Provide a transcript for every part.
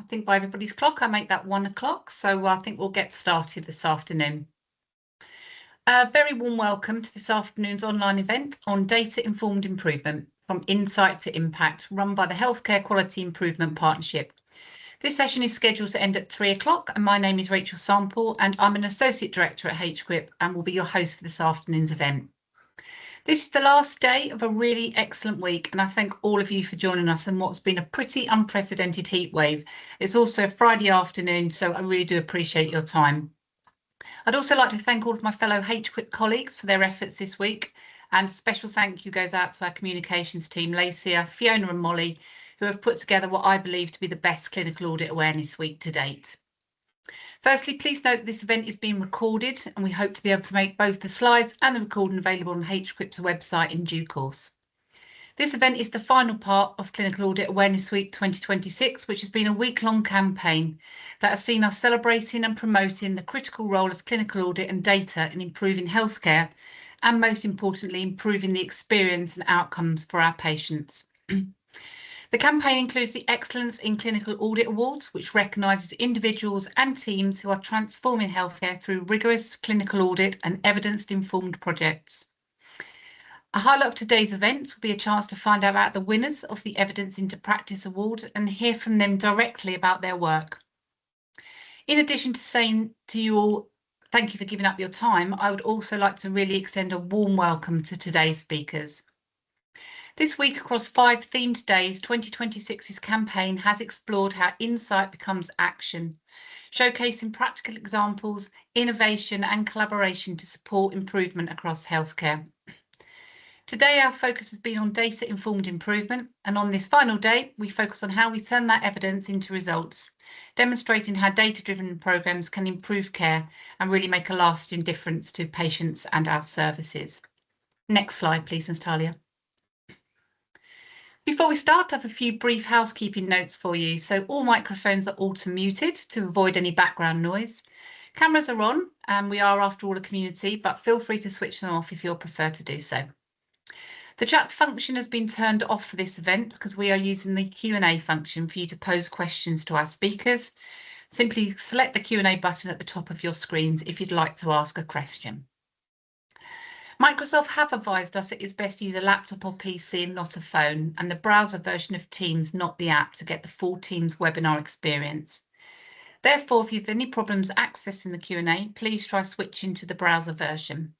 I think by everybody's clock, I make that 1 o'clock. So I think we'll get started this afternoon. A very warm welcome to this afternoon's online event on data-informed improvement from insight to impact, run by the Healthcare Quality Improvement Partnership. This session is scheduled to end at 3 o'clock, and my name is Rachel Sample, and I'm an Associate Director at HQIP and will be your host for this afternoon's event. This is the last day of a really excellent week, and I thank all of you for joining us in what's been a pretty unprecedented heat wave. It's also Friday afternoon, so I really do appreciate your time. I'd also like to thank all of my fellow HQIP colleagues for their efforts this week, and a special thank you goes out to our communications team, Lacia, Fiona and Molly, who have put together what I believe to be the best Clinical Audit Awareness Week to date. Firstly, please note this event is being recorded, and we hope to be able to make both the slides and the recording available on HQIP's website in due course. This event is the final part of Clinical Audit Awareness Week 2026, which has been a week-long campaign that has seen us celebrating and promoting the critical role of clinical audit and data in improving healthcare and, most importantly, improving the experience and outcomes for our patients. The campaign includes the Excellence in Clinical Audit Awards, which recognises individuals and teams who are transforming healthcare through rigorous clinical audit and evidence-informed projects. A highlight of today's event will be a chance to find out about the winners of the Evidence into Practice Award and hear from them directly about their work. In addition to saying to you all, thank you for giving up your time, I would also like to really extend a warm welcome to today's speakers. This week, across 5 themed days, 2026's campaign has explored how insight becomes action, showcasing practical examples, innovation and collaboration to support improvement across healthcare. Today, our focus has been on data-informed improvement, and on this final day, we focus on how we turn that evidence into results, demonstrating how data-driven programmes can improve care and really make a lasting difference to patients and our services. Next slide, please, Natalia. Before we start, I have a few brief housekeeping notes for you. So all microphones are auto-muted to avoid any background noise. Cameras are on, and we are, after all, a community, but feel free to switch them off if you'll prefer to do so. The chat function has been turned off for this event because we are using the Q&A function for you to pose questions to our speakers. Simply select the Q&A button at the top of your screens if you'd like to ask a question. Microsoft have advised us it is best to use a laptop or PC and not a phone, and the browser version of Teams, not the app, to get the full Teams webinar experience. Therefore, if you have any problems accessing the Q&A, please try switching to the browser version.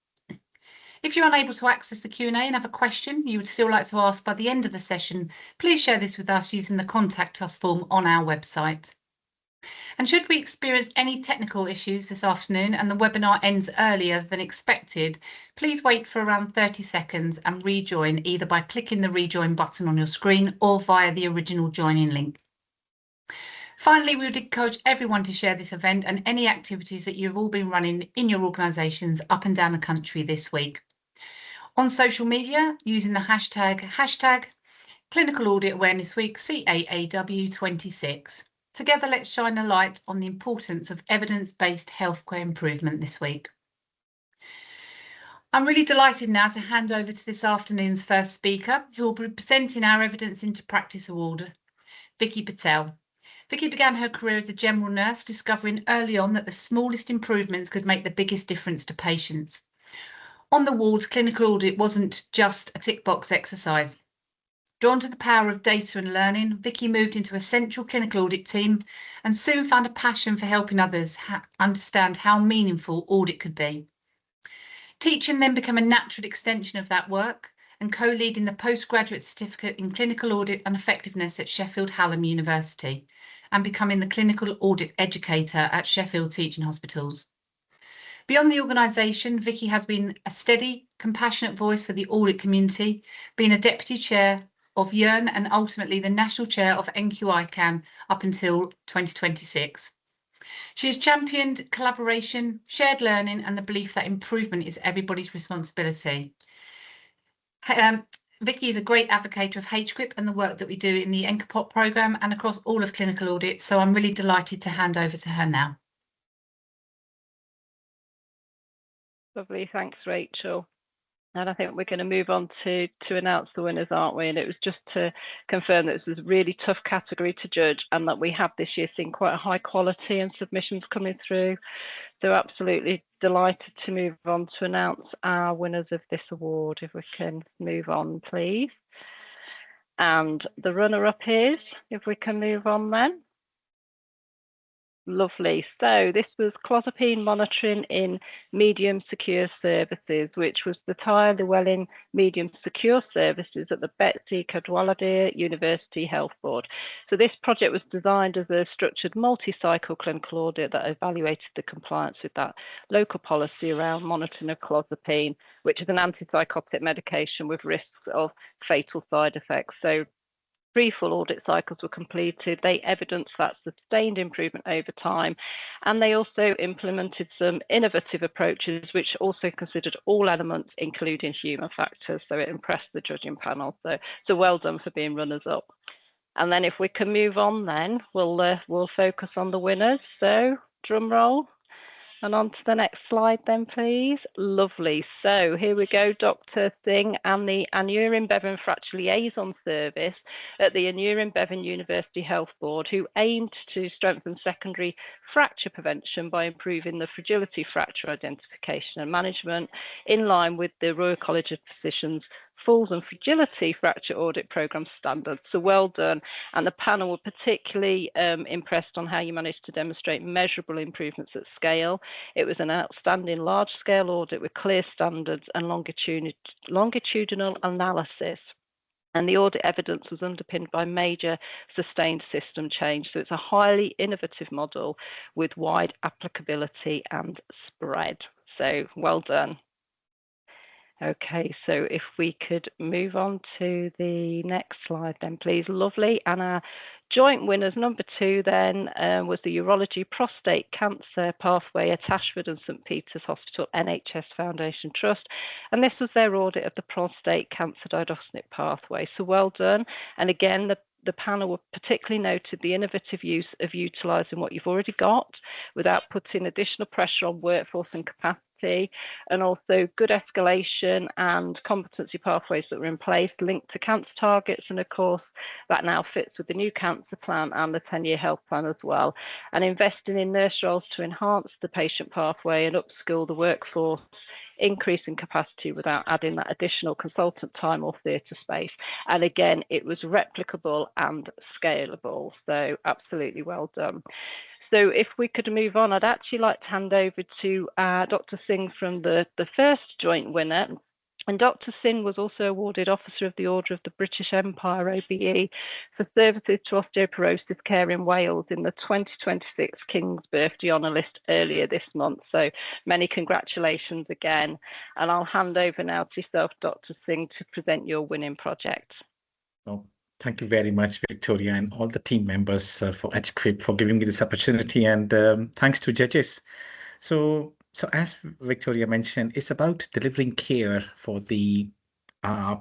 If you're unable to access the Q&A and have a question you would still like to ask by the end of the session, please share this with us using the Contact Us form on our website. And should we experience any technical issues this afternoon and the webinar ends earlier than expected, please wait for around 30 seconds and rejoin either by clicking the rejoin button on your screen or via the original joining link. Finally, we would encourage everyone to share this event and any activities that you've all been running in your organisations up and down the country this week. On social media, using the hashtag Clinical Audit Awareness Week CAAW26. Together, let's shine a light on the importance of evidence-based healthcare improvement this week. I'm really delighted now to hand over to this afternoon's first speaker, who will be presenting our Evidence into Practice Award, Vicky Patel. Vicky began her career as a general nurse, discovering early on that the smallest improvements could make the biggest difference to patients. On the wards, clinical audit wasn't just a tick box exercise. Drawn to the power of data and learning, Vicky moved into a central clinical audit team and soon found a passion for helping others understand how meaningful audit could be. Teaching then became a natural extension of that work, and co-leading the postgraduate certificate in clinical audit and effectiveness at Sheffield Hallam University, and becoming the clinical audit educator at Sheffield Teaching Hospitals. Beyond the organisation, Vicky has been a steady, compassionate voice for the audit community, being a deputy chair of YEARN and ultimately the national chair of HQIP up until 2026. She has championed collaboration, shared learning and the belief that improvement is everybody's responsibility. Vicky is a great advocate of HQIP and the work that we do in the NCAPOT programme and across all of clinical audit, so I'm really delighted to hand over to her now. Lovely, thanks Rachel. And I think we're going to move on to announce the winners, aren't we? And it was just to confirm that this was a really tough category to judge, and that we have this year seen quite a high quality and submissions coming through. So absolutely delighted to move on to announce our winners of this award. If we can move on, please. And the runner-up is, if we can move on then. Lovely. So this was clozapine monitoring in medium secure services, which was the Tyre Llewellyn medium secure services at the Betsy Cadwallader University Health Board. So this project was designed as a structured multi-cycle clinical audit that evaluated the compliance with that local policy around monitoring of clozapine, which is an antipsychotic medication with risks of fatal side effects. So 3 full audit cycles were completed. They evidenced that sustained improvement over time, and they also implemented some innovative approaches which also considered all elements, including human factors. So it impressed the judging panel. So well done for being runners up. And then if we can move on, then we'll focus on the winners. So drum roll. And on to the next slide then, please. Lovely. So here we go, Dr. Singh and the Anurin Bevan Fracture Liaison Service at the Anurin Bevan University Health Board, who aimed to strengthen secondary fracture prevention by improving the fragility fracture identification and management in line with the Royal College of Physicians Falls and Fragility Fracture Audit Programme standards. So well done. And the panel were particularly impressed on how you managed to demonstrate measurable improvements at scale. It was an outstanding large-scale audit with clear standards and longitudinal analysis. And the audit evidence was underpinned by major sustained system change. So it's a highly innovative model with wide applicability and spread. So well done. Okay, so if we could move on to the next slide then, please. Lovely. And our joint winners, number 2 then, was the Urology Prostate Cancer Pathway at Ashford and St Peter's Hospital NHS Foundation Trust. And this was their audit of the prostate cancer diagnostic pathway. So well done. And again, the panel were particularly noted the innovative use of utilising what you've already got without putting additional pressure on workforce and capacity, and also good escalation and competency pathways that were in place linked to cancer targets, and of course that now fits with the new cancer plan and the 10-year health plan as well, and investing in nurse roles to enhance the patient pathway and upskill the workforce, increasing capacity without adding that additional consultant time or theatre space. And again, it was replicable and scalable. So absolutely well done. So if we could move on, I'd actually like to hand over to Dr. Singh from the first joint winner. And Dr. Singh was also awarded Officer of the Order of the British Empire, OBE, for services to osteoporosis care in Wales in the 2026 King's Birthday Honour List earlier this month. So many congratulations again. And I'll hand over now to yourself, Dr. Singh, to present your winning project. Oh, thank you very much, Victoria, and all the team members for HQIP for giving me this opportunity, and thanks to judges. So as Victoria mentioned, it's about delivering care for the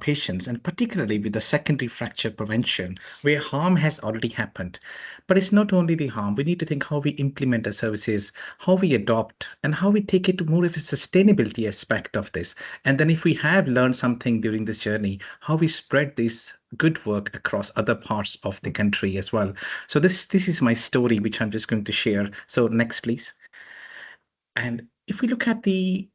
patients, and particularly with the secondary fracture prevention, where harm has already happened. But it's not only the harm. We need to think how we implement the services, how we adopt, and how we take it to more of a sustainability aspect of this. And then if we have learned something during this journey, how we spread this good work across other parts of the country as well. So this is my story, which I'm just going to share. So next, please. And if we look at the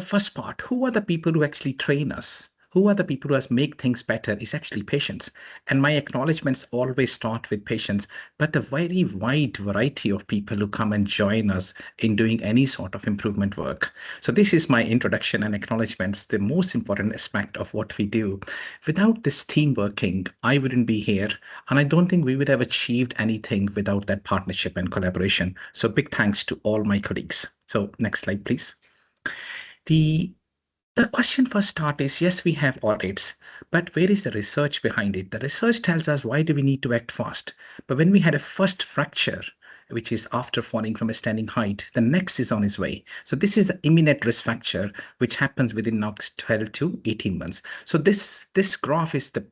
first part, who are the people who actually train us? Who are the people who make things better is actually patients. And my acknowledgements always start with patients, but a very wide variety of people who come and join us in doing any sort of improvement work. So this is my introduction and acknowledgements, the most important aspect of what we do. Without this team working, I wouldn't be here. And I don't think we would have achieved anything without that partnership and collaboration. So big thanks to all my colleagues. So next slide, please. The question for start is, yes, we have audits, but where is the research behind it? The research tells us why do we need to act fast? But when we had a first fracture, which is after falling from a standing height, the next is on its way. So this is the imminent risk fracture, which happens within next 12 to 18 months. So this graph is the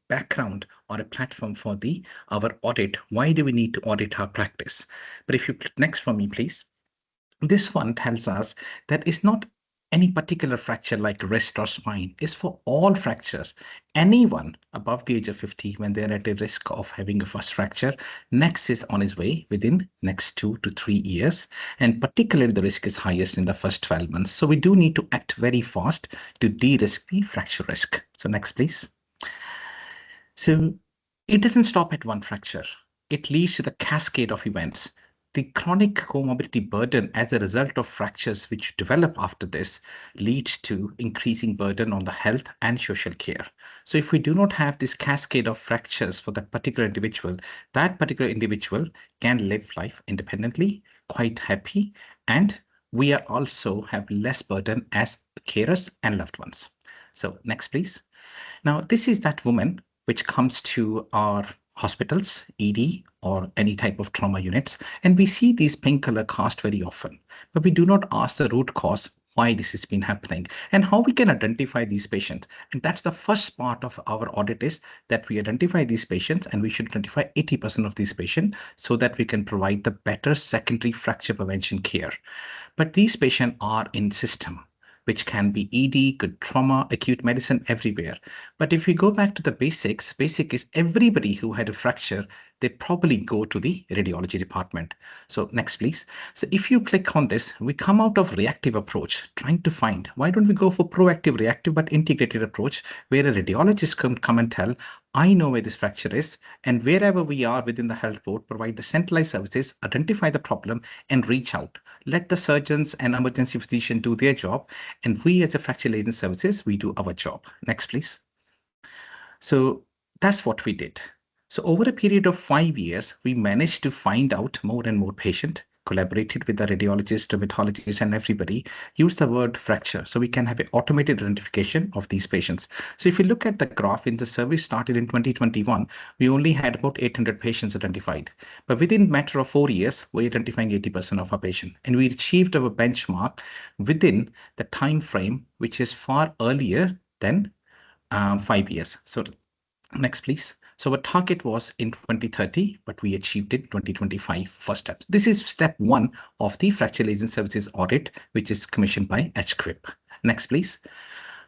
background or a platform for our audit. Why do we need to audit our practice? But if you click next for me, please. This one tells us that it's not any particular fracture like wrist or spine is for all fractures. Anyone above the age of 50, when they're at a risk of having a first fracture, next is on his way within next 2 to 3 years. And particularly the risk is highest in the first 12 months. So we do need to act very fast to de-risk the fracture risk. So next, please. So it doesn't stop at one fracture. It leads to the cascade of events. The chronic comorbidity burden as a result of fractures which develop after this leads to increasing burden on the health and social care. So if we do not have this cascade of fractures for that particular individual can live life independently, quite happy, and we are also have less burden as carers and loved ones. So next, please. Now, this is that woman which comes to our hospitals, ED, or any type of trauma units, and we see these pink color cast very often, but we do not ask the root cause why this has been happening and how we can identify these patients. And that's the first part of our audit, is that we identify these patients, and we should identify 80% of these patients so that we can provide the better secondary fracture prevention care. But these patients are in system, which can be ED, good trauma, acute medicine, everywhere. But if we go back to the basics, basic is everybody who had a fracture, they probably go to the radiology department. So next, please. So if you click on this, we come out of reactive approach, trying to find, why don't we go for proactive, reactive, but integrated approach, where a radiologist can come and tell, I know where this fracture is, and wherever we are within the health board, provide the centralized services, identify the problem, and reach out. Let the surgeons and emergency physician do their job, and we as a fracture agent services, we do our job. Next, please. So that's what we did. So over a period of 5 years, we managed to find out more and more patients, collaborated with the radiologist, dermatologist, and everybody, use the word fracture so we can have an automated identification of these patients. So if you look at the graph, in the survey started in 2021, we only had about 800 patients identified. But within a matter of 4 years, we're identifying 80% of our patients. And we achieved our benchmark within the time frame, which is far earlier than 5 years. So next, please. So our target was in 2030, but we achieved it 2025 first steps. This is step 1 of the fracture agent services audit, which is commissioned by HQIP. Next, please.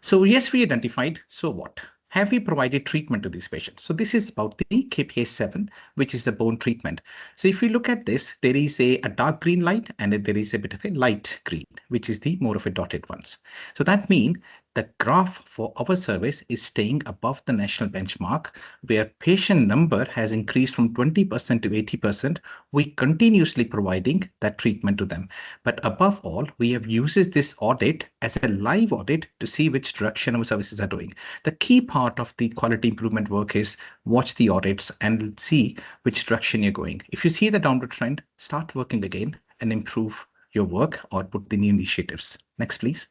So yes, we identified. So what? Have we provided treatment to these patients? So this is about the KPI 7, which is the bone treatment. So if you look at this, there is a dark green light and there is a bit of a light green, which is the more of a dotted ones. So that means the graph for our service is staying above the national benchmark, where patient number has increased from 20% to 80%. We continuously providing that treatment to them. But above all, we have used this audit as a live audit to see which direction our services are doing. The key part of the quality improvement work is watch the audits and see which direction you're going. If you see the downward trend, start working again and improve your work or put the new initiatives. Next, please.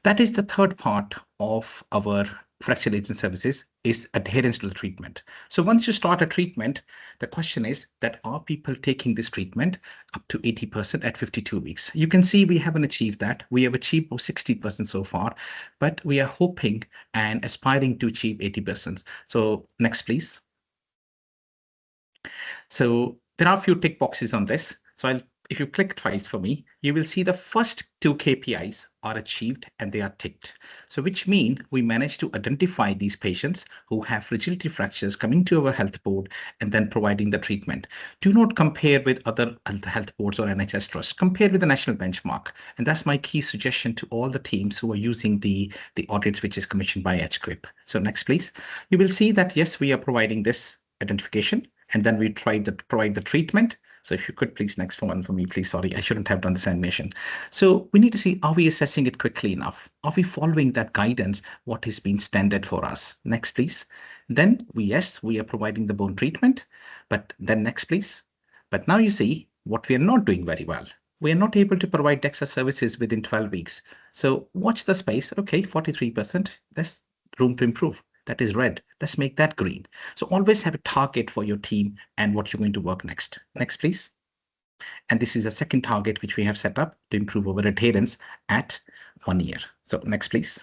That is the third part of our fracture agent services, is adherence to the treatment. So once you start a treatment, the question is that are people taking this treatment up to 80% at 52 weeks? You can see we haven't achieved that. We have achieved 60% so far, but we are hoping and aspiring to achieve 80%. So next, please. So there are a few tick boxes on this. So if you click twice for me, you will see the first 2 KPIs are achieved and they are ticked. So which mean we managed to identify these patients who have fragility fractures coming to our health board and then providing the treatment. Do not compare with other health boards or NHS trusts. Compare with the national benchmark. And that's my key suggestion to all the teams who are using the audits, which is commissioned by HQIP. So next, please. You will see that, yes, we are providing this identification, and then we provide the treatment. So if you could please next one for me, please. Sorry, I shouldn't have done this animation. So we need to see, are we assessing it quickly enough? Are we following that guidance? What has been standard for us? Next, please. Then yes, we are providing the bone treatment, but then next, please. But now you see what we are not doing very well. We are not able to provide DEXA services within 12 weeks. So watch the space. Okay, 43%. There's room to improve. That is red. Let's make that green. So always have a target for your team and what you're going to work next. Next, please. And this is a second target which we have set up to improve our adherence at 1 year. So next, please.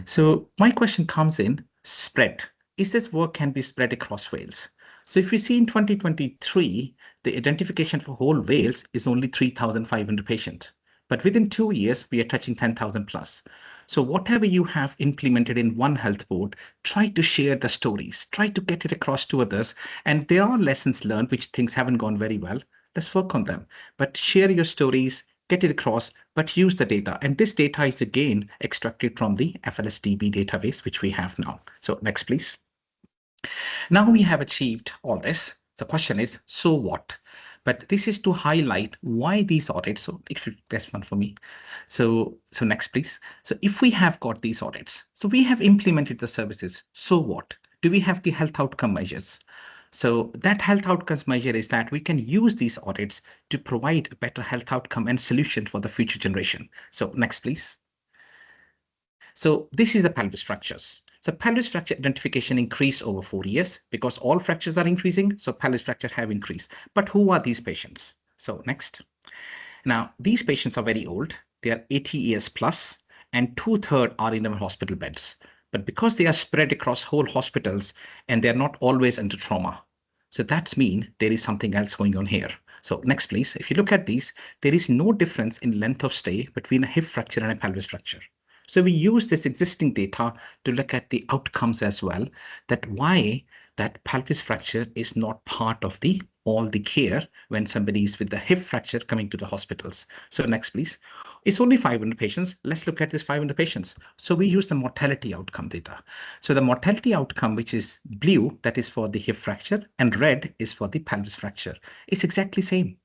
So my question comes in spread. Is this work can be spread across Wales? So if you see in 2023, the identification for whole Wales is only 3,500 patients. but within 2 years, we are touching 10,000 plus. So whatever you have implemented in one health board, try to share the stories, try to get it across to others. And there are lessons learned, which things haven't gone very well. Let's work on them, but share your stories, get it across, but use the data. And this data is again extracted from the FLSDB database, which we have now. So next, please. Now we have achieved all this. The question is, so what? But this is to highlight why these audits. So if you press one for me. So next, please. So if we have got these audits, so we have implemented the services. So what? Do we have the health outcome measures? So that health outcomes measure is that we can use these audits to provide a better health outcome and solution for the future generation. So next, please. So this is the pelvis fractures. So pelvis fracture identification increased over 4 years because all fractures are increasing. So pelvis fracture have increased. But who are these patients? So next. Now, these patients are very old. They are 80 years plus, and 2/3 are in the hospital beds. But because they are spread across whole hospitals and they're not always under trauma. So that's mean there is something else going on here. So next, please. If you look at these, there is no difference in length of stay between a hip fracture and a pelvis fracture. So we use this existing data to look at the outcomes as well, that why that pelvis fracture is not part of all the care when somebody is with the hip fracture coming to the hospitals. So next, please. It's only 500 patients. Let's look at this 500 patients. So we use the mortality outcome data. So the mortality outcome, which is blue, that is for the hip fracture, and red is for the pelvis fracture. It's exactly same.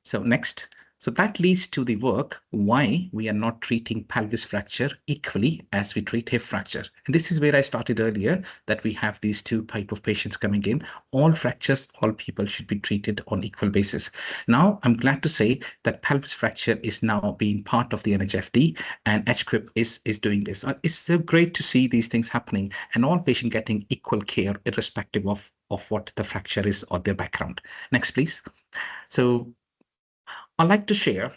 So next. So that leads to the work why we are not treating pelvis fracture equally as we treat hip fracture. And this is where I started earlier, that we have these two type of patients coming in. All fractures, all people should be treated on equal basis. Now, I'm glad to say that pelvis fracture is now being part of the NHFD, and HQIP is doing this. It's so great to see these things happening and all patients getting equal care irrespective of what the fracture is or their background. Next, please. So I'd like to share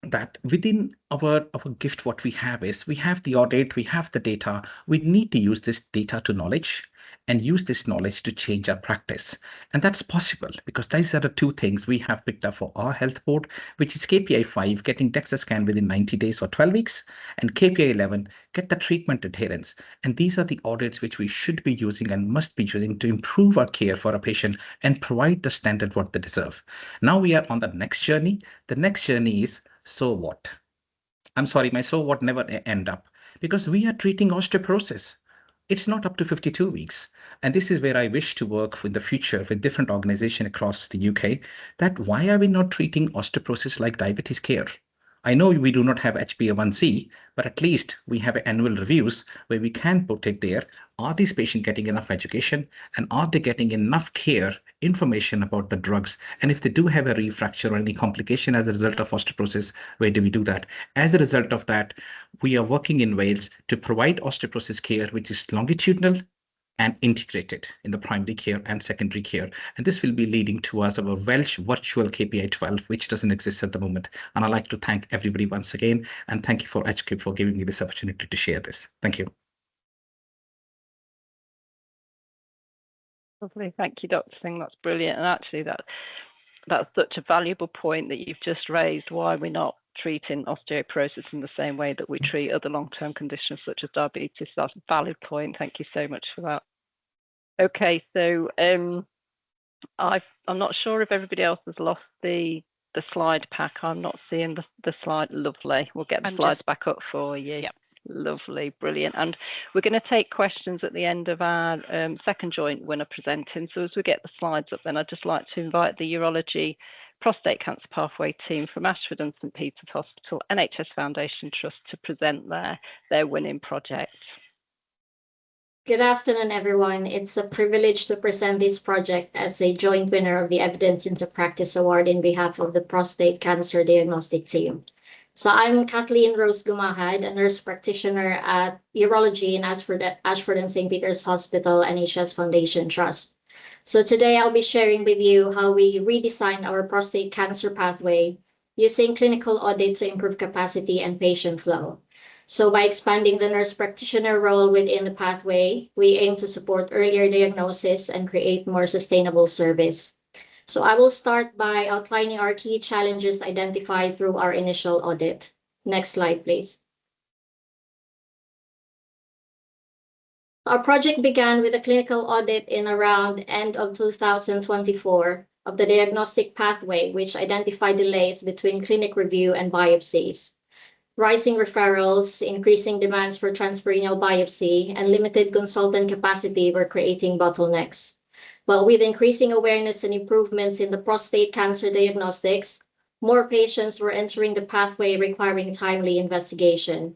that within our gift, what we have is we have the audit, we have the data. We need to use this data to knowledge and use this knowledge to change our practice. And that's possible because these are the two things we have picked up for our health board, which is KPI 5, getting DEXA scan within 90 days or 12 weeks, and KPI 11, get the treatment adherence. And these are the audits which we should be using and must be using to improve our care for a patient and provide the standard what they deserve. Now we are on the next journey. The next journey is, so what? I'm sorry, my so what never end up because we are treating osteoporosis. It's not up to 52 weeks. And this is where I wish to work in the future with different organizations across the UK, that why are we not treating osteoporosis like diabetes care? I know we do not have HbA1c, but at least we have annual reviews where we can put it there. Are these patients getting enough education and are they getting enough care, information about the drugs? And if they do have a refracture or any complication as a result of osteoporosis, where do we do that? As a result of that, we are working in Wales to provide osteoporosis care, which is longitudinal and integrated in the primary care and secondary care. And this will be leading to us our Welsh virtual KPI 12, which doesn't exist at the moment. And I'd like to thank everybody once again. And thank you for HQIP for giving me this opportunity to share this. Thank you. Lovely. Thank you, Dr. Singh. That's brilliant. And actually, that's such a valuable point that you've just raised, why we're not treating osteoporosis in the same way that we treat other long-term conditions such as diabetes. That's a valid point. Thank you so much for that. Okay, so I'm not sure if everybody else has lost the slide pack. I'm not seeing the slide. Lovely. We'll get the slides back up for you. Yep. Lovely, brilliant. And we're going to take questions at the end of our second joint winner presenting. So as we get the slides up, then I'd just like to invite the Urology Prostate Cancer Pathway team from Ashford and St Peter's Hospital NHS Foundation Trust to present their winning project. Good afternoon, everyone. It's a privilege to present this project as a joint winner of the Evidence into Practice Award in behalf of the Prostate Cancer Diagnostic Team. So I'm Kathleen Rose Gumahad, a nurse practitioner at Urology in Ashford and St. Peter's Hospital NHS Foundation Trust. So today I'll be sharing with you how we redesigned our prostate cancer pathway using clinical audit to improve capacity and patient flow. So by expanding the nurse practitioner role within the pathway, we aim to support earlier diagnosis and create more sustainable service. So I will start by outlining our key challenges identified through our initial audit. Next slide, please. Our project began with a clinical audit in around end of 2024 of the diagnostic pathway, which identified delays between clinic review and biopsies. Rising referrals, increasing demands for transperineal biopsy, and limited consultant capacity were creating bottlenecks. But with increasing awareness and improvements in the prostate cancer diagnostics, more patients were entering the pathway requiring timely investigation.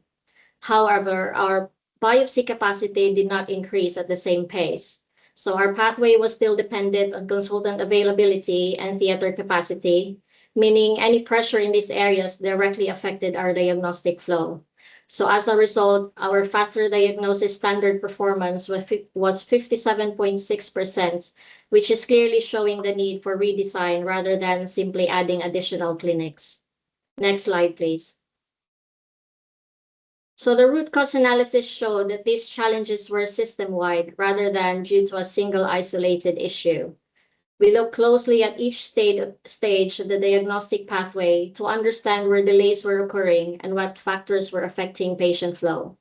However, our biopsy capacity did not increase at the same pace. So our pathway was still dependent on consultant availability and theater capacity, meaning any pressure in these areas directly affected our diagnostic flow. So as a result, our faster diagnosis standard performance was 57.6%, which is clearly showing the need for redesign rather than simply adding additional clinics. Next slide, please. So the root cause analysis showed that these challenges were system-wide rather than due to a single isolated issue. We looked closely at each stage of the diagnostic pathway to understand where delays were occurring and what factors were affecting patient flow.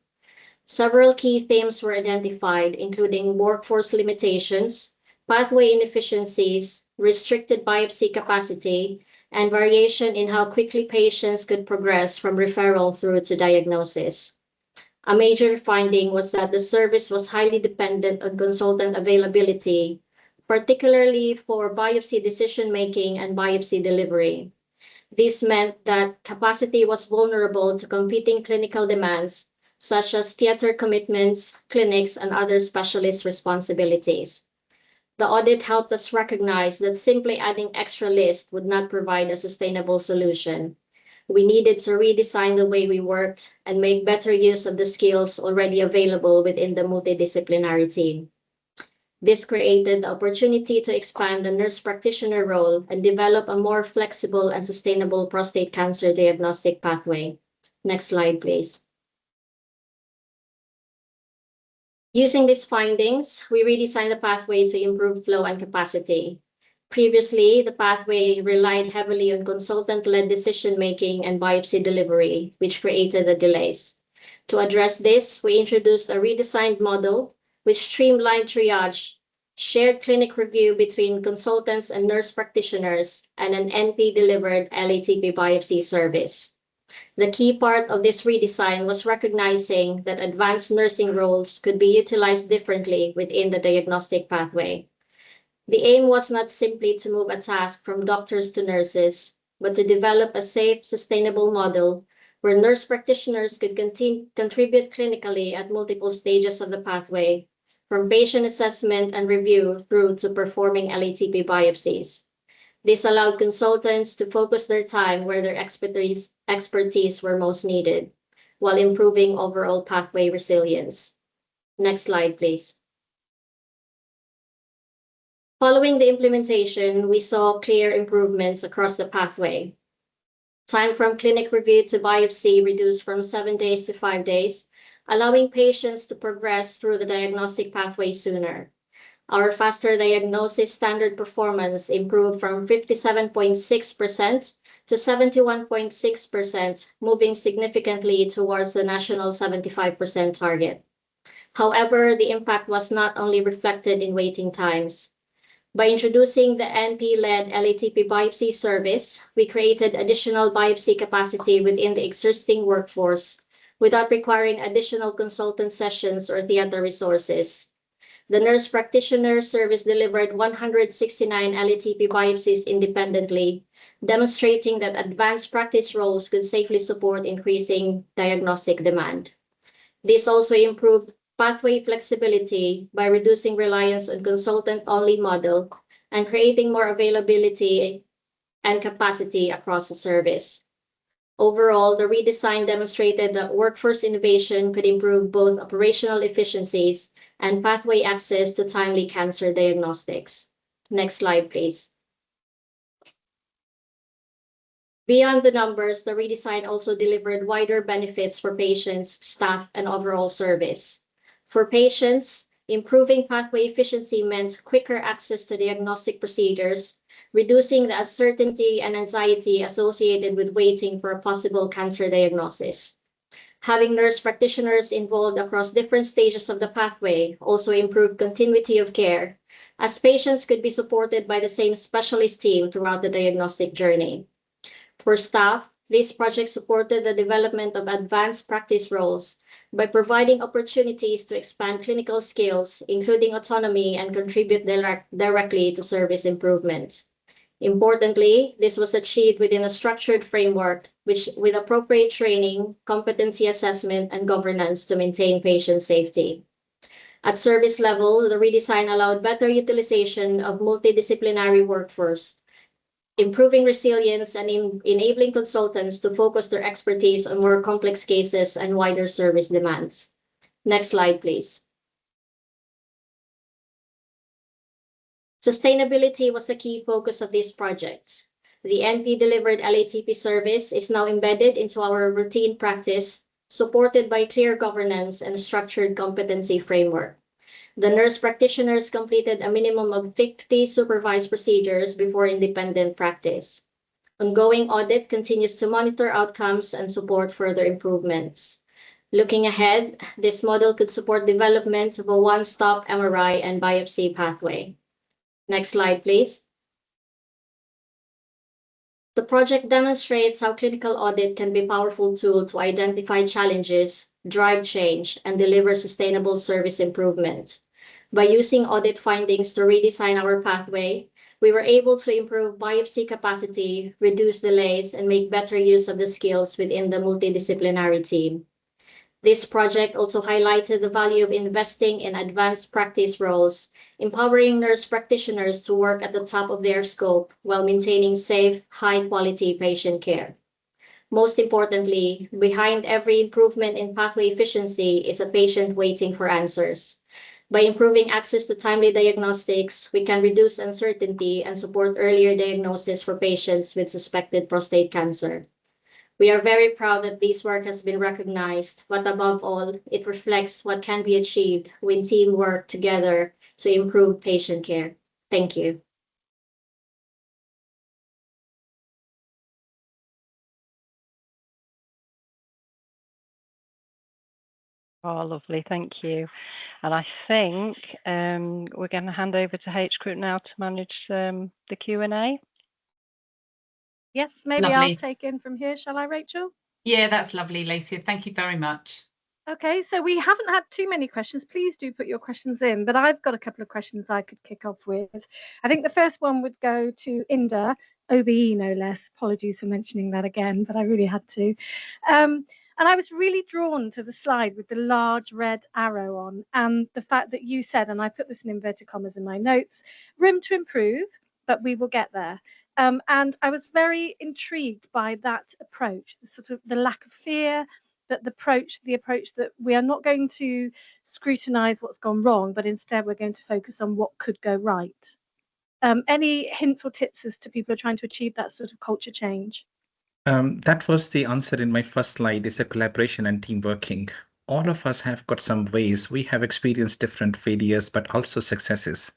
Several key themes were identified, including workforce limitations, pathway inefficiencies, restricted biopsy capacity, and variation in how quickly patients could progress from referral through to diagnosis. A major finding was that the service was highly dependent on consultant availability, particularly for biopsy decision-making and biopsy delivery. This meant that capacity was vulnerable to competing clinical demands, such as theater commitments, clinics, and other specialist responsibilities. The audit helped us recognize that simply adding extra lists would not provide a sustainable solution. We needed to redesign the way we worked and make better use of the skills already available within the multidisciplinary team. This created the opportunity to expand the nurse practitioner role and develop a more flexible and sustainable prostate cancer diagnostic pathway. Next slide, please. Using these findings, we redesigned the pathway to improve flow and capacity. Previously, the pathway relied heavily on consultant-led decision-making and biopsy delivery, which created the delays. To address this, we introduced a redesigned model which streamlined triage, shared clinic review between consultants and nurse practitioners, and an NP-delivered LATP biopsy service. The key part of this redesign was recognizing that advanced nursing roles could be utilized differently within the diagnostic pathway. The aim was not simply to move a task from doctors to nurses, but to develop a safe, sustainable model where nurse practitioners could contribute clinically at multiple stages of the pathway, from patient assessment and review through to performing LATP biopsies. This allowed consultants to focus their time where their expertise were most needed, while improving overall pathway resilience. Next slide, please. Following the implementation, we saw clear improvements across the pathway. Time from clinic review to biopsy reduced from 7 days to 5 days, allowing patients to progress through the diagnostic pathway sooner. Our faster diagnosis standard performance improved from 57.6% to 71.6%, moving significantly towards the national 75% target. However, the impact was not only reflected in waiting times. By introducing the NP-led LATP biopsy service, we created additional biopsy capacity within the existing workforce without requiring additional consultant sessions or theater resources. The nurse practitioner service delivered 169 LATP biopsies independently, demonstrating that advanced practice roles could safely support increasing diagnostic demand. This also improved pathway flexibility by reducing reliance on consultant-only model and creating more availability and capacity across the service. Overall, the redesign demonstrated that workforce innovation could improve both operational efficiencies and pathway access to timely cancer diagnostics. Next slide, please. Beyond the numbers, the redesign also delivered wider benefits for patients, staff, and overall service. For patients, Improving pathway efficiency meant quicker access to diagnostic procedures, reducing the uncertainty and anxiety associated with waiting for a possible cancer diagnosis. Having nurse practitioners involved across different stages of the pathway also improved continuity of care, as patients could be supported by the same specialist team throughout the diagnostic journey. For staff, this project supported the development of advanced practice roles by providing opportunities to expand clinical skills, including autonomy, and contribute directly to service improvements. Importantly, this was achieved within a structured framework with appropriate training, competency assessment, and governance to maintain patient safety. At service level, the redesign allowed better utilization of multidisciplinary workforce, improving resilience and enabling consultants to focus their expertise on more complex cases and wider service demands. Next slide, please. Sustainability was a key focus of this project. The NP-delivered LATP service is now embedded into our routine practice, supported by clear governance and a structured competency framework. The nurse practitioners completed a minimum of 50 supervised procedures before independent practice. Ongoing audit continues to monitor outcomes and support further improvements. Looking ahead, this model could support development of a one-stop MRI and biopsy pathway. Next slide, please. The project demonstrates how clinical audit can be a powerful tool to identify challenges, drive change, and deliver sustainable service improvement. By using audit findings to redesign our pathway, we were able to improve biopsy capacity, reduce delays, and make better use of the skills within the multidisciplinary team. This project also highlighted the value of investing in advanced practice roles, empowering nurse practitioners to work at the top of their scope while maintaining safe, high-quality patient care. Most importantly, behind every improvement in pathway efficiency is a patient waiting for answers. By improving access to timely diagnostics, we can reduce uncertainty and support earlier diagnosis for patients with suspected prostate cancer. We are very proud that this work has been recognized, but above all, it reflects what can be achieved when teams work together to improve patient care. Thank you. Oh, lovely. Thank you. And I think we're going to hand over to HQIP now to manage the Q&A. Yes, maybe Lovely. I'll take in from here, shall I, Rachel? Yeah, that's lovely, Lacey. Thank you very much. Okay, so we haven't had too many questions. Please do put your questions in, but I've got a couple of questions I could kick off with. I think the first one would go to Inda, OBE no less. Apologies for mentioning that again, but I really had to. And I was really drawn to the slide with the large red arrow on, and the fact that you said, and I put this in inverted commas in my notes, room to improve, but we will get there. And I was very intrigued by that approach, the sort of the lack of fear, that the approach that we are not going to scrutinize what's gone wrong, but instead we're going to focus on what could go right. Any hints or tips as to people who are trying to achieve that sort of culture change? That was the answer in my first slide, is a collaboration and team working. All of us have got some ways. We have experienced different failures, but also successes.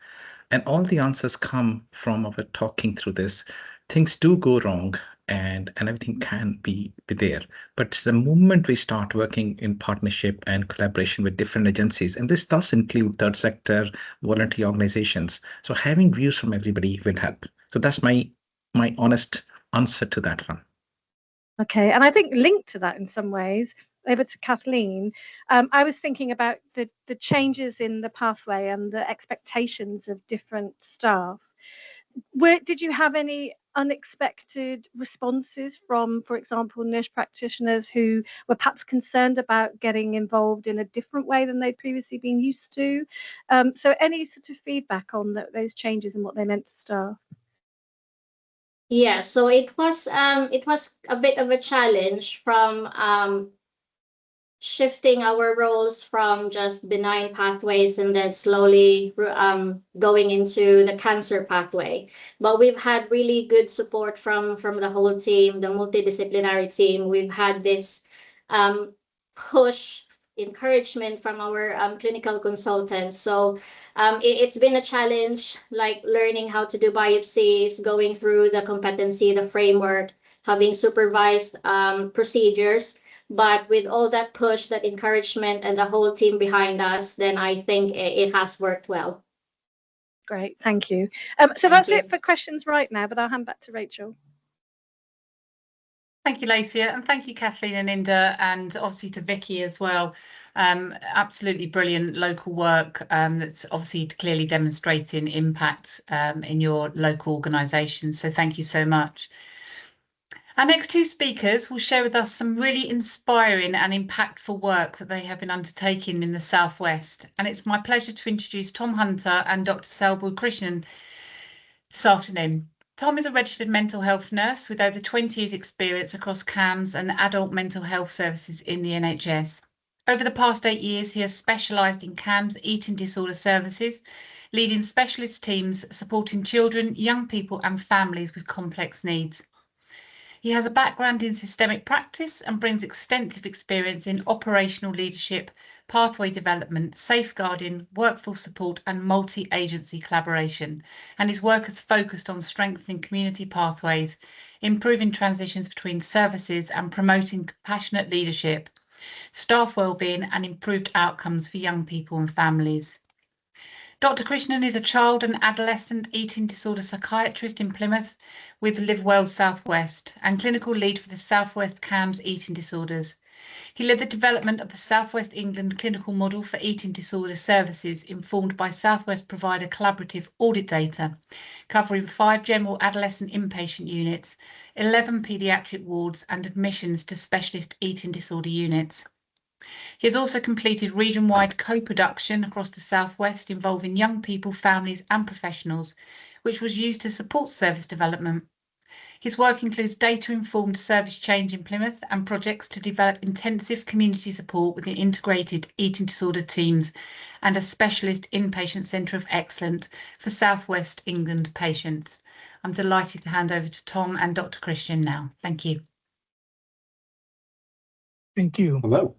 And all the answers come from our talking through this. Things do go wrong and everything can be there. But the moment we start working in partnership and collaboration with different agencies, and this does include third sector, voluntary organizations. So having views from everybody will help. So that's my honest answer to that one. Okay, and I think linked to that in some ways, over to Kathleen, I was thinking about the changes in the pathway and the expectations of different staff. Did you have any unexpected responses from, for example, nurse practitioners who were perhaps concerned about getting involved in a different way than they'd previously been used to? So any sort of feedback on those changes and what they meant to staff? Yeah, so it was a bit of a challenge from shifting our roles from just benign pathways and then slowly going into the cancer pathway. But we've had really good support from the whole team, the multidisciplinary team. We've had this push encouragement from our clinical consultants. So it's been a challenge, like learning how to do biopsies, going through the competency, the framework, having supervised procedures. But with all that push, that encouragement, and the whole team behind us, then I think it has worked well. Great, thank you. So that's it for questions right now, but I'll hand back to Rachel. Thank you, Lacia, and thank you, Kathleen and Inda, and obviously to Vicky as well. Absolutely brilliant local work that's obviously clearly demonstrating impact in your local organisation. So thank you so much. Our next two speakers will share with us some really inspiring and impactful work that they have been undertaking in the Southwest. And it's my pleasure to introduce Tom Hunter and Dr. Salbu Krishnan this afternoon. Tom is a registered mental health nurse with over 20 years' experience across CAMHS and adult mental health services in the NHS. Over the past 8 years, he has specialised in CAMHS eating disorder services, leading specialist teams supporting children, young people and families with complex needs. He has a background in systemic practice and brings extensive experience in operational leadership, pathway development, safeguarding, workforce support and multi-agency collaboration. And his work has focused on strengthening community pathways, improving transitions between services and promoting compassionate leadership, staff wellbeing and improved outcomes for young people and families. Dr. Krishnan is a child and adolescent eating disorder psychiatrist in Plymouth with Live Well Southwest and clinical lead for the Southwest CAMHS eating disorders. He led the development of the Southwest England clinical model for eating disorder services informed by Southwest provider collaborative audit data, covering 5 general adolescent inpatient units, 11 paediatric wards and admissions to specialist eating disorder units. He has also completed region-wide co-production across the Southwest involving young people, families and professionals, which was used to support service development. His work includes data-informed service change in Plymouth and projects to develop intensive community support within integrated eating disorder teams and a specialist inpatient centre of excellence for Southwest England patients. I'm delighted to hand over to Tom and Dr. Krishnan now. Thank you. Thank you. Hello.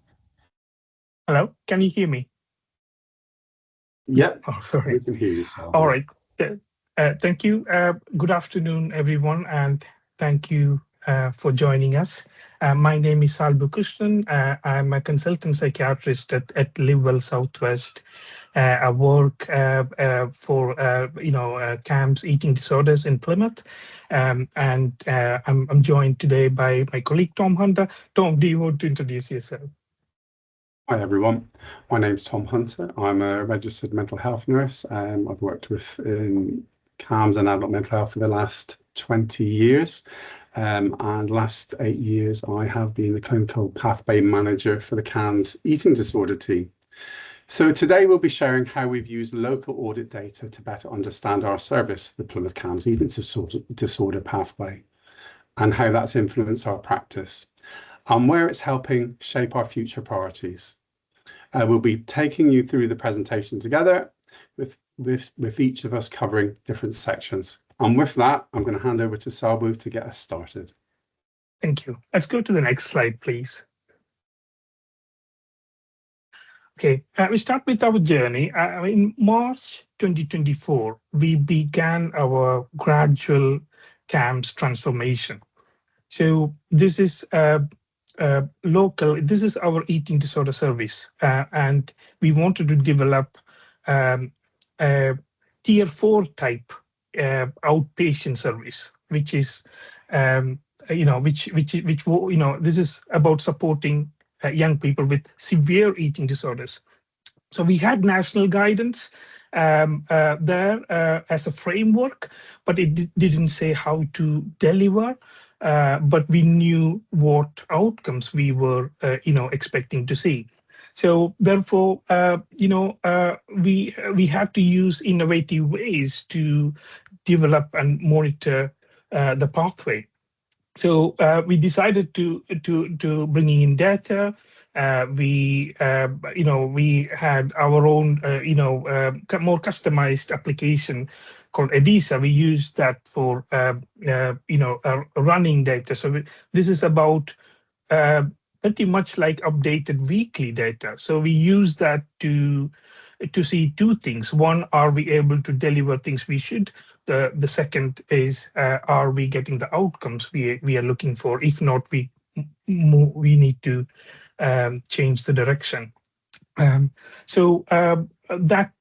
Hello, can you hear me? Yep. Oh, sorry. We can hear you, Sal. All right. Thank you. Good afternoon, everyone, and thank you for joining us. My name is Salbu Krishnan. I'm a consultant psychiatrist at Live Well Southwest. I work for CAMHS eating disorders in Plymouth, and I'm joined today by my colleague Tom Hunter. Tom, do you want to introduce yourself? Hi everyone, my name's Tom Hunter. I'm a registered mental health nurse. I've worked in CAMHS and adult mental health for the last 20 years. And last 8 years I have been the clinical pathway manager for the CAMHS eating disorder team. So today we'll be sharing how we've used local audit data to better understand our service, the Plymouth CAMHS eating disorder pathway, and how that's influenced our practice and where it's helping shape our future priorities. We'll be taking you through the presentation together with each of us covering different sections. And with that, I'm going to hand over to Salbu to get us started. Thank you. Let's go to the next slide, please. Okay, we start with our journey. In March 2024, we began our gradual CAMHS transformation. So this is local, this is our eating disorder service, and we wanted to develop a tier 4 type outpatient service, which is this is about supporting young people with severe eating disorders. So we had national guidance there as a framework, but it didn't say how to deliver. But we knew what outcomes we were, expecting to see. So therefore, we have to use innovative ways to develop and monitor the pathway. So we decided to bringing in data. We had our own, more customized application called EDISA. We used that for, running data. So this is about pretty much like updated weekly data. So we use that to see two things. One, are we able to deliver things we should? The second is, are we getting the outcomes we are looking for? If not, we need to change the direction. So both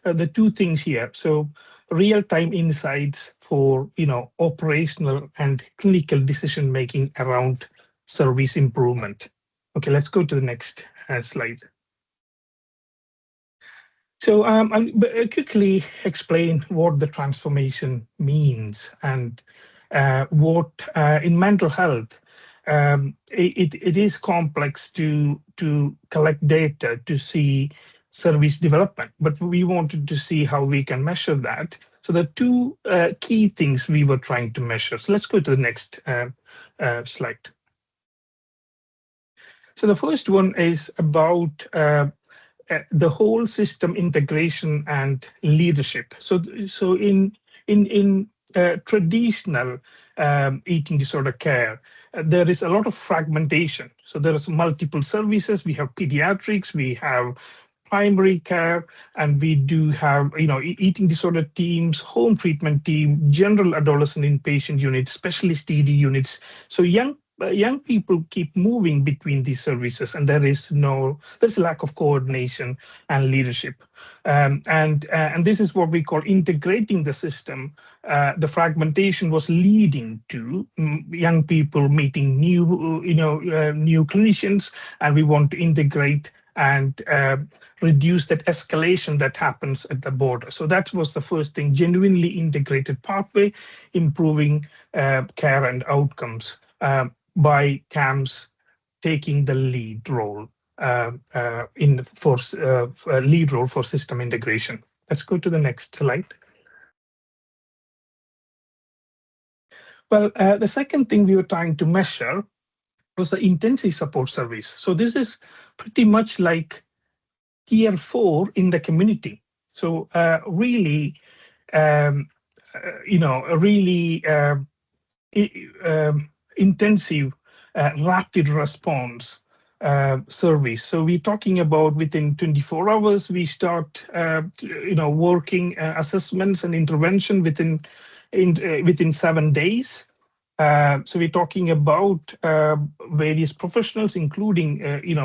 the two things here. So real-time insights for operational and clinical decision making around service improvement. Okay, let's go to the next slide. So I'll quickly explain what the transformation means and what in mental health. It is complex to collect data to see service development, but we wanted to see how we can measure that. So the two key things we were trying to measure. So let's go to the next slide. So the first one is about the whole system integration and leadership. So in traditional eating disorder care, there is a lot of fragmentation. So there is multiple services. We have pediatrics, we have primary care, and we do have eating disorder teams, home treatment team, general adolescent inpatient units, specialist ED units. So young people keep moving between these services, and there's a lack of coordination and leadership. And this is what we call integrating the system. The fragmentation was leading to young people meeting new clinicians, and we want to integrate and reduce that escalation that happens at the border. So that was the first thing: genuinely integrated pathway, improving care and outcomes by CAMHS taking the lead role lead role for system integration. Let's go to the next slide. Well, the second thing we were trying to measure was the intensive support service. So this is pretty much like tier 4 in the community. So really, intensive rapid response service. So we're talking about within 24 hours, we start working assessments and intervention within 7 days. So we're talking about various professionals, including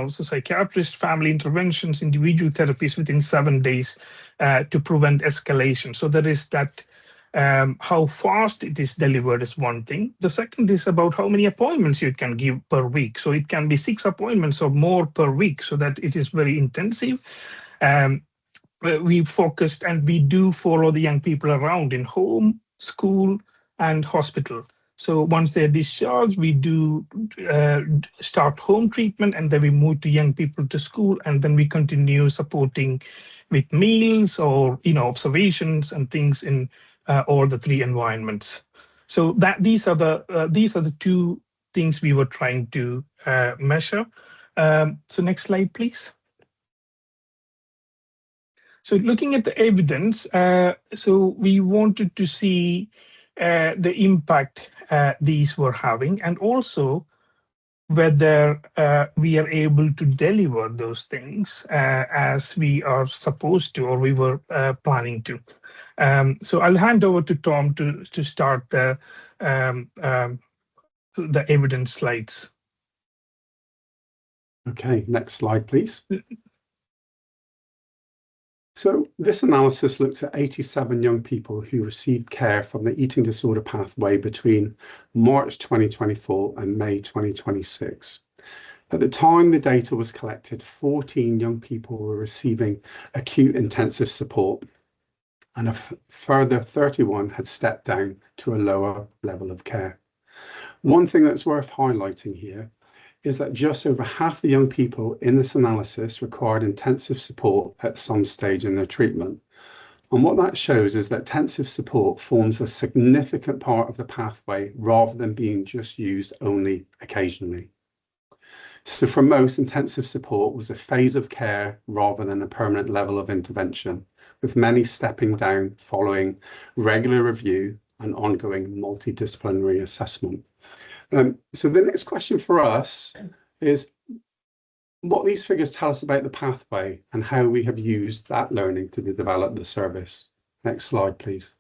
psychiatrist, family interventions, individual therapies within 7 days to prevent escalation. So there is that. How fast it is delivered is one thing. The second is about how many appointments you can give per week. So it can be 6 appointments or more per week, so that it is very intensive. We focused, and we do follow the young people around in home, school, and hospital. So once they're discharged, we do start home treatment, and then we move to young people to school, and then we continue supporting with meals or observations and things in all the 3 environments. So these are the two things we were trying to measure. So next slide, please. So looking at the evidence, so we wanted to see the impact these were having, and also whether we are able to deliver those things as we are supposed to, or we were planning to. So I'll hand over to Tom to start the evidence slides. Okay, next slide, please. So this analysis looked at 87 young people who received care from the eating disorder pathway between March 2024 and May 2026. At the time the data was collected, 14 young people were receiving acute intensive support, and a further 31 had stepped down to a lower level of care. One thing that's worth highlighting here is that just over half the young people in this analysis required intensive support at some stage in their treatment. And what that shows is that intensive support forms a significant part of the pathway rather than being just used only occasionally. So for most, intensive support was a phase of care rather than a permanent level of intervention, with many stepping down following regular review and ongoing multidisciplinary assessment. So the next question for us is what these figures tell us about the pathway and how we have used that learning to develop the service. Next slide, please.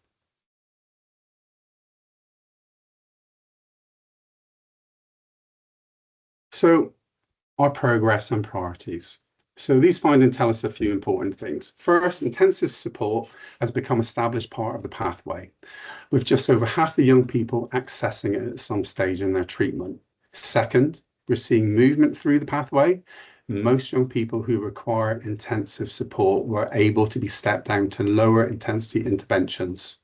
So our progress and priorities. So these findings tell us a few important things. First, intensive support has become an established part of the pathway, with just over half the young people accessing it at some stage in their treatment. Second, we're seeing movement through the pathway. Most young people who require intensive support were able to be stepped down to lower intensity interventions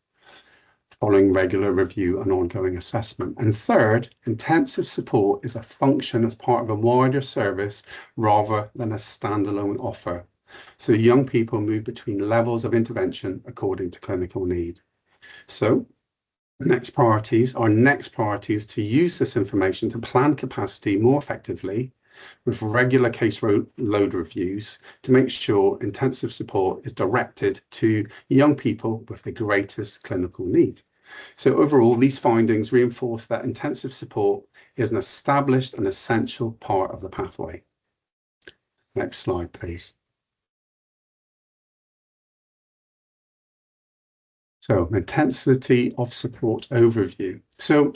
following regular review and ongoing assessment. And third, intensive support is a function as part of a wider service rather than a standalone offer. So young people move between levels of intervention according to clinical need. So our next priority is to use this information to plan capacity more effectively with regular caseload reviews to make sure intensive support is directed to young people with the greatest clinical need. So overall, these findings reinforce that intensive support is an established and essential part of the pathway. Next slide, please. So intensity of support overview. So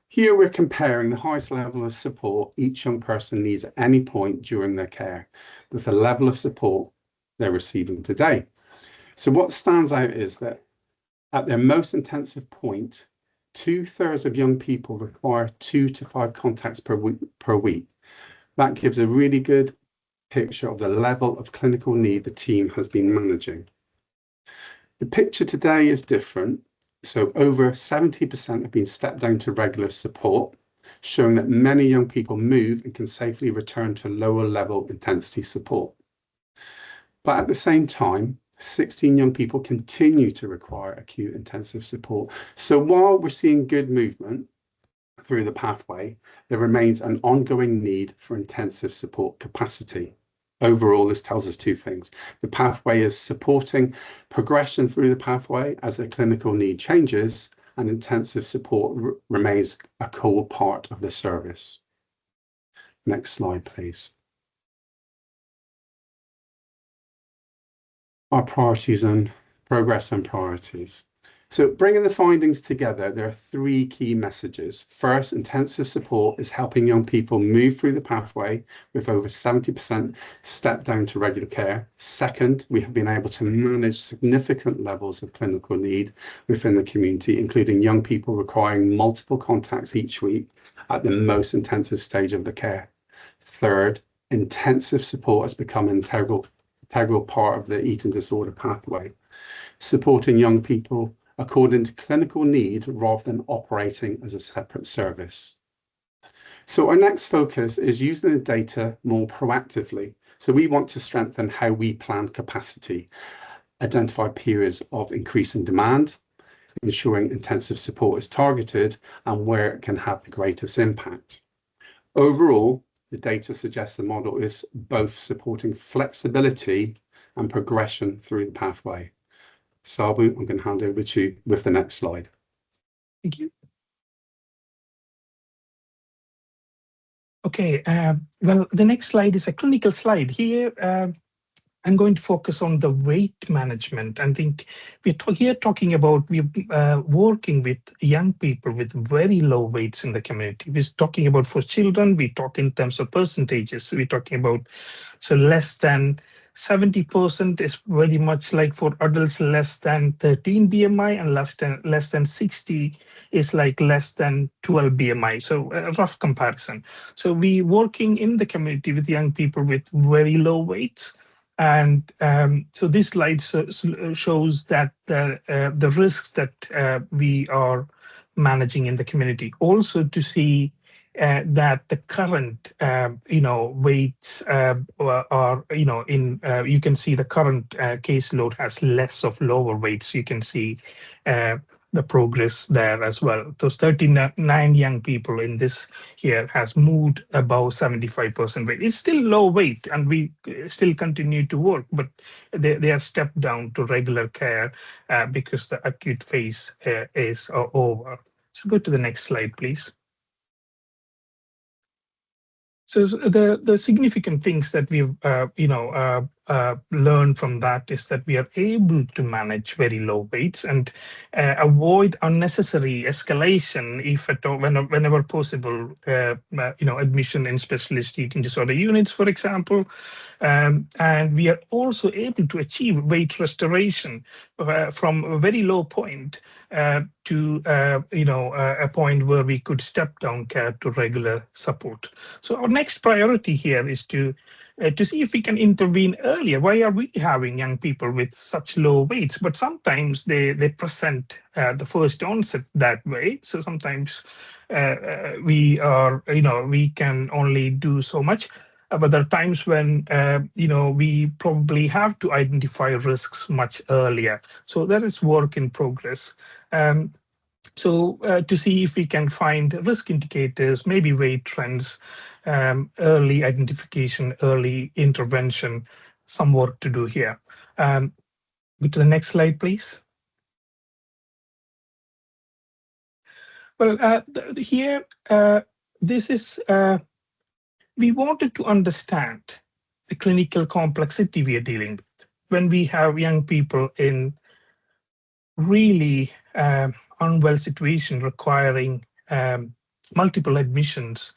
here we're comparing the highest level of support each young person needs at any point during their care with the level of support they're receiving today. So what stands out is that at their most intensive point, 2/3 of young people require 2 to 5 contacts per week. That gives a really good picture of the level of clinical need the team has been managing. The picture today is different. So over 70% have been stepped down to regular support, showing that many young people move and can safely return to lower level intensity support. But at the same time, 16 young people continue to require acute intensive support. So while we're seeing good movement through the pathway, there remains an ongoing need for intensive support capacity. Overall, this tells us two things. The pathway is supporting progression through the pathway as the clinical need changes, and intensive support remains a core part of the service. Next slide, please. Our priorities and progress and priorities. So bringing the findings together, there are 3 key messages. First, intensive support is helping young people move through the pathway with over 70% step down to regular care. Second, we have been able to manage significant levels of clinical need within the community, including young people requiring multiple contacts each week at the most intensive stage of the care. Third, intensive support has become an integral part of the eating disorder pathway, supporting young people according to clinical need rather than operating as a separate service. So our next focus is using the data more proactively. So we want to strengthen how we plan capacity, identify periods of increasing demand, ensuring intensive support is targeted and where it can have the greatest impact. Overall, the data suggests the model is both supporting flexibility and progression through the pathway. Salbu, I'm going to hand over to you with the next slide. Thank you. Okay, well, the next slide is a clinical slide. Here, I'm going to focus on the weight management. I think we're talking about working with young people with very low weights in the community. We're talking about for children, we talk in terms of percentages. We're talking about, so less than 70% is very much like for adults less than 13 BMI, and less than 60 is like less than 12 BMI. So a rough comparison. So we working in the community with young people with very low weights. And so this slide shows that the risks that we are managing in the community. Also to see that the current, weights are, you can see the current caseload has less of lower weights. You can see the progress there as well. Those 39 young people in this here has moved above 75% weight. It's still low weight and we still continue to work, but they are stepped down to regular care because the acute phase is over. So go to the next slide, please. So the significant things that we've learned from that is that we are able to manage very low weights and avoid unnecessary escalation if at all, whenever possible. Admission in specialist eating disorder units, for example, and we are also able to achieve weight restoration from a very low point to a point where we could step down care to regular support. So our next priority here is to see if we can intervene earlier. Why are we having young people with such low weights? But sometimes they present the first onset that way. So sometimes we can only do so much. But there are times when we probably have to identify risks much earlier. So that is work in progress. So to see if we can find risk indicators, maybe weight trends, early identification, early intervention, some work to do here. Go to the next slide, please. Well, here, this is, we wanted to understand the clinical complexity we are dealing with when we have young people in really unwell situation requiring multiple admissions.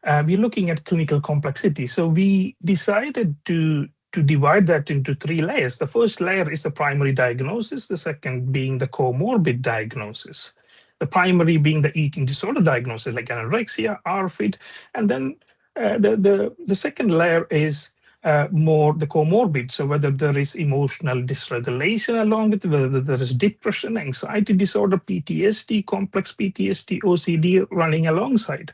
We're looking at clinical complexity. So we decided to divide that into 3 layers. The first layer is the primary diagnosis, the second being the comorbid diagnosis. The primary being the eating disorder diagnosis like anorexia, RFID, and then the second layer is more the comorbid. So whether there is emotional dysregulation along with it, whether there is depression, anxiety disorder, PTSD, complex PTSD, OCD running alongside.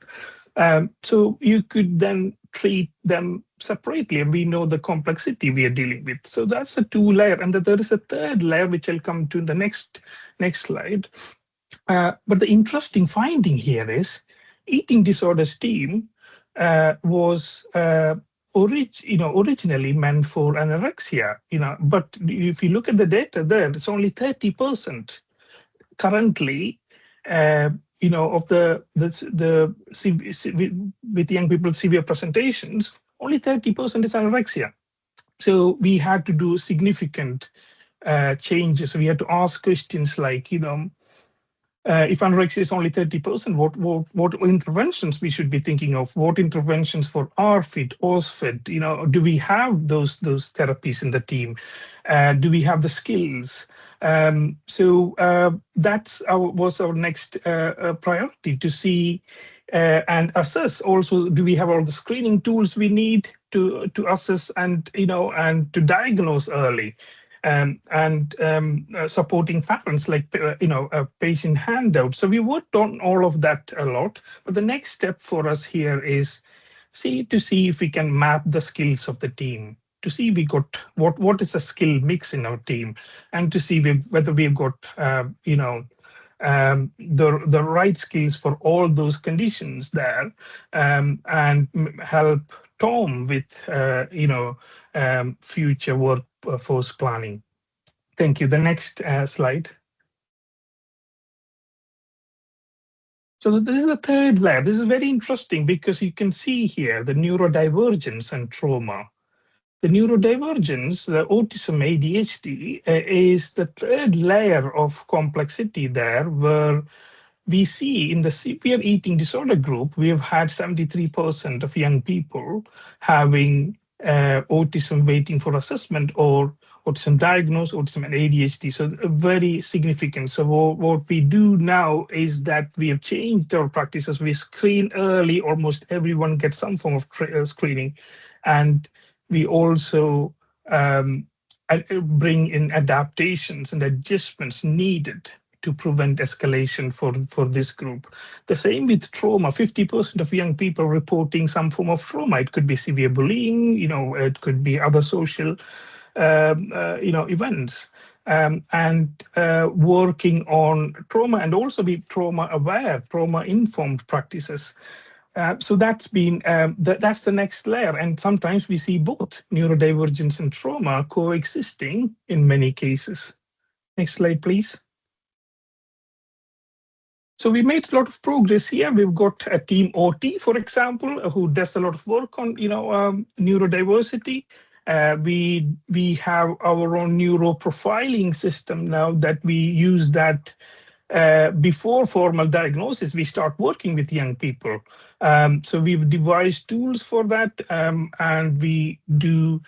So you could then treat them separately, and we know the complexity we are dealing with. So that's a 2-layer, and that there is a 3rd layer, which I'll come to in the next slide. But the interesting finding here is eating disorders team was originally meant for anorexia, but if you look at the data there, it's only 30% currently, of the with young people with severe presentations, only 30% is anorexia. So we had to do significant changes. We had to ask questions like, if anorexia is only 30%, what interventions we should be thinking of? What interventions for RFID, OSFID? Do we have those therapies in the team? Do we have the skills? So that was our next priority, to see and assess. Also, do we have all the screening tools we need to assess and and to diagnose early? And supporting patterns like a patient handout. So we worked on all of that a lot. But the next step for us here is to see if we can map the skills of the team, to see we got what is the skill mix in our team, and to see whether we've got the right skills for all those conditions there, and help Tom with future workforce planning. Thank you. The next slide. So this is the 3rd layer. This is very interesting because you can see here the neurodivergence and trauma. The neurodivergence, the autism, ADHD, is the 3rd layer of complexity there, where we see in the severe eating disorder group, we have had 73% of young people having autism waiting for assessment, or autism diagnosed, autism and ADHD. So very significant. So what we do now is that we have changed our practices. We screen early. Almost everyone gets some form of screening. And we also bring in adaptations and adjustments needed to prevent escalation for this group. The same with trauma. 50% of young people reporting some form of trauma. It could be severe bullying, it could be other social events, and working on trauma, and also be trauma aware, trauma informed practices. So that's been that's the next layer, and sometimes we see both neurodivergence and trauma coexisting in many cases. Next slide, please. So we made a lot of progress here. We've got a team OT, for example, who does a lot of work on neurodiversity. We have our own neuroprofiling system now that we use that before formal diagnosis. We start working with young people. So we've devised tools for that, and we do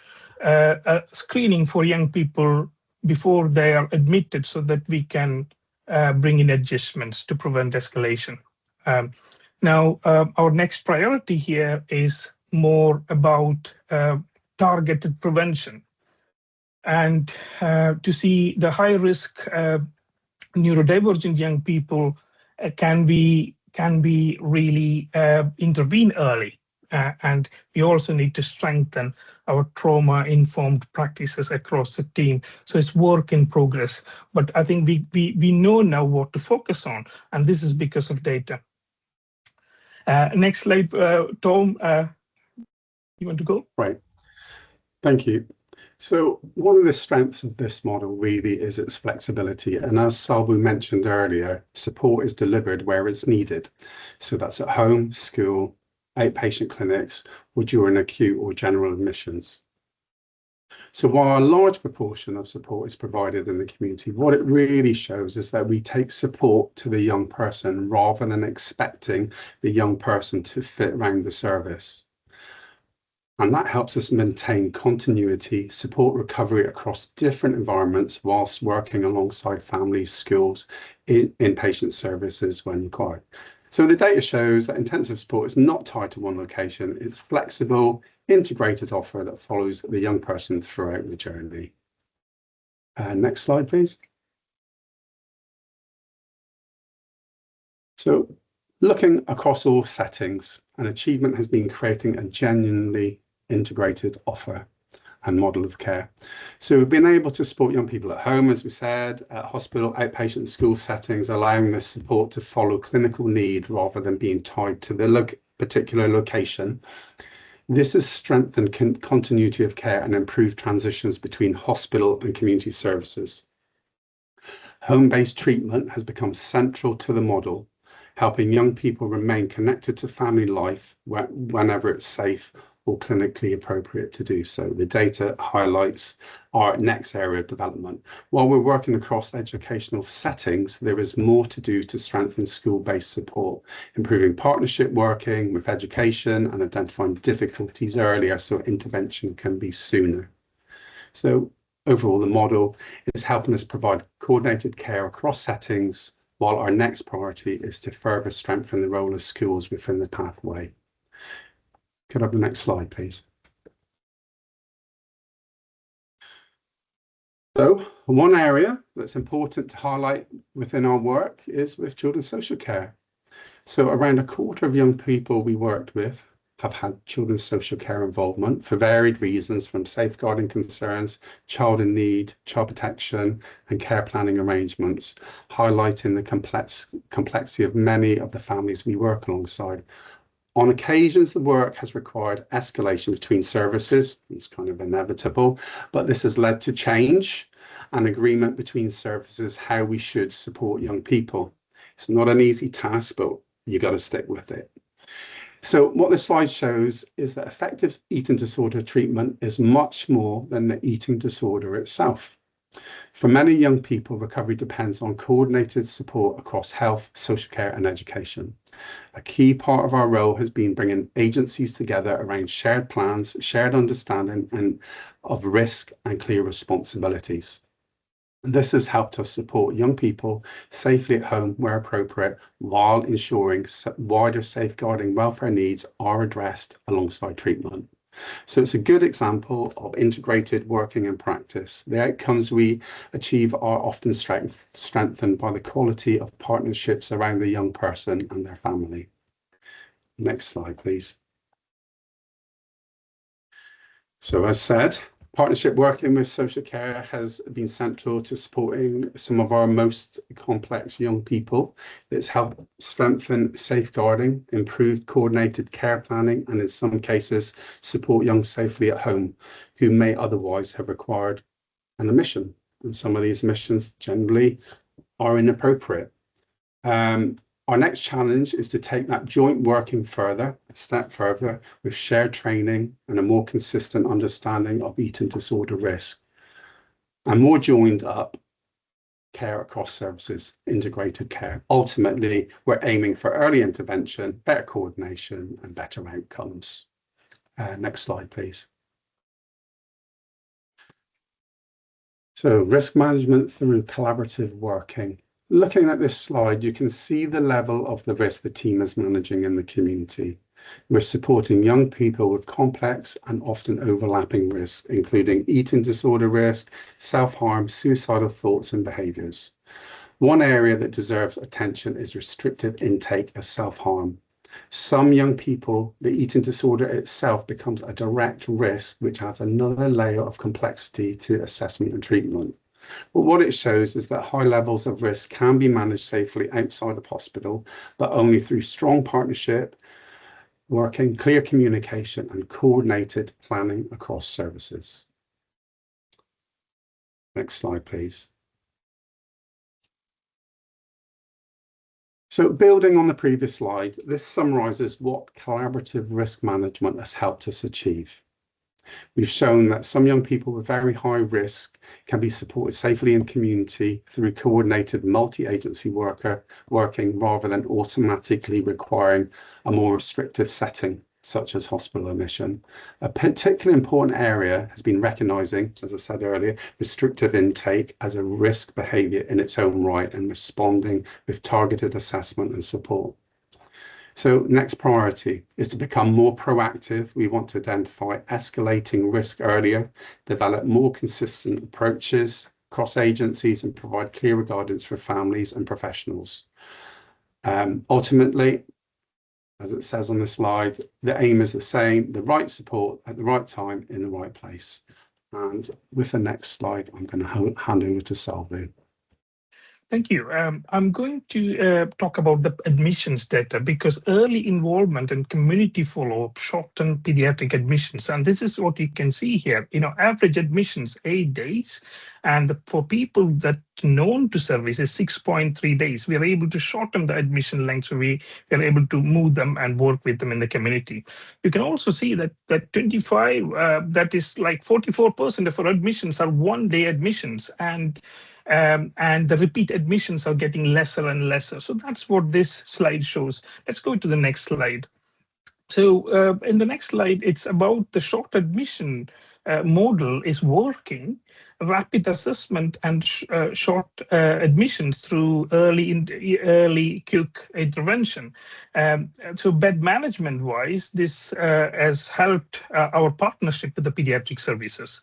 a screening for young people before they are admitted so that we can bring in adjustments to prevent escalation. Now, our next priority here is more about targeted prevention, and to see the high risk neurodivergent young people can we really intervene early. And we also need to strengthen our trauma-informed practices across the team. So it's work in progress. But I think we know now what to focus on, and this is because of data. Next slide, Tom. You want to go? Right. Thank you. So one of the strengths of this model really is its flexibility. And as Salbu mentioned earlier, support is delivered where it's needed. So that's at home, school, outpatient clinics, or during acute or general admissions. So while a large proportion of support is provided in the community, what it really shows is that we take support to the young person rather than expecting the young person to fit around the service. And that helps us maintain continuity, support recovery across different environments whilst working alongside families, schools, inpatient services when required. So the data shows that intensive support is not tied to one location. It's flexible, integrated offer that follows the young person throughout the journey. Next slide, please. So looking across all settings, an achievement has been creating a genuinely integrated offer and model of care. So we've been able to support young people at home, as we said, at hospital, outpatient, school settings, allowing this support to follow clinical need rather than being tied to the particular location. This has strengthened continuity of care and improved transitions between hospital and community services. Home-based treatment has become central to the model, helping young people remain connected to family life whenever it's safe or clinically appropriate to do so. The data highlights our next area of development. While we're working across educational settings, there is more to do to strengthen school-based support, improving partnership working with education and identifying difficulties earlier so intervention can be sooner. So overall, the model is helping us provide coordinated care across settings, while our next priority is to further strengthen the role of schools within the pathway. Could I have the next slide, please? So one area that's important to highlight within our work is with children's social care. So around a quarter of young people we worked with have had children's social care involvement for varied reasons, from safeguarding concerns, child in need, child protection, and care planning arrangements, highlighting the complexity of many of the families we work alongside. On occasions, the work has required escalation between services. It's kind of inevitable, but this has led to change and agreement between services how we should support young people. It's not an easy task, but you got to stick with it. So what this slide shows is that effective eating disorder treatment is much more than the eating disorder itself. For many young people, recovery depends on coordinated support across health, social care, and education. A key part of our role has been bringing agencies together around shared plans, shared understanding of risk, and clear responsibilities. This has helped us support young people safely at home where appropriate, while ensuring wider safeguarding welfare needs are addressed alongside treatment. So it's a good example of integrated working in practice. The outcomes we achieve are often strengthened by the quality of partnerships around the young person and their family. Next slide, please. So as said, partnership working with social care has been central to supporting some of our most complex young people. It's helped strengthen safeguarding, improved coordinated care planning, and in some cases, support young safely at home who may otherwise have required an admission. And some of these admissions generally are inappropriate. Our next challenge is to take that joint working further, a step further, with shared training and a more consistent understanding of eating disorder risk, and more joined up care across services, integrated care. Ultimately, we're aiming for early intervention, better coordination, and better outcomes. Next slide, please. So risk management through collaborative working. Looking at this slide, you can see the level of the risk the team is managing in the community. We're supporting young people with complex and often overlapping risks, including eating disorder risk, self-harm, suicidal thoughts and behaviours. One area that deserves attention is restrictive intake as self-harm. Some young people, the eating disorder itself becomes a direct risk, which adds another layer of complexity to assessment and treatment. But what it shows is that high levels of risk can be managed safely outside of hospital, but only through strong partnership, working, clear communication, and coordinated planning across services. Next slide, please. So building on the previous slide, this summarises what collaborative risk management has helped us achieve. We've shown that some young people with very high risk can be supported safely in community through coordinated multi-agency working rather than automatically requiring a more restrictive setting, such as hospital admission. A particularly important area has been recognising, as I said earlier, restrictive intake as a risk behaviour in its own right and responding with targeted assessment and support. So next priority is to become more proactive. We want to identify escalating risk earlier, develop more consistent approaches across agencies and provide clearer guidance for families and professionals. Ultimately, as it says on the slide, the aim is the same, the right support at the right time in the right place. And with the next slide, I'm going to hand over to Salbu. Thank you. I'm going to talk about the admissions data because early involvement and community follow-up shorten pediatric admissions. And this is what you can see here. Average admissions 8 days. And for people that known to service is 6.3 days. We are able to shorten the admission length. So we are able to move them and work with them in the community. You can also see that 25, that is like 44% of our admissions are 1-day admissions. And the repeat admissions are getting lesser and lesser. So that's what this slide shows. Let's go to the next slide. So in the next slide, it's about the short admission model is working, rapid assessment and short admissions through early quick intervention. So bed management wise, this has helped our partnership with the pediatric services.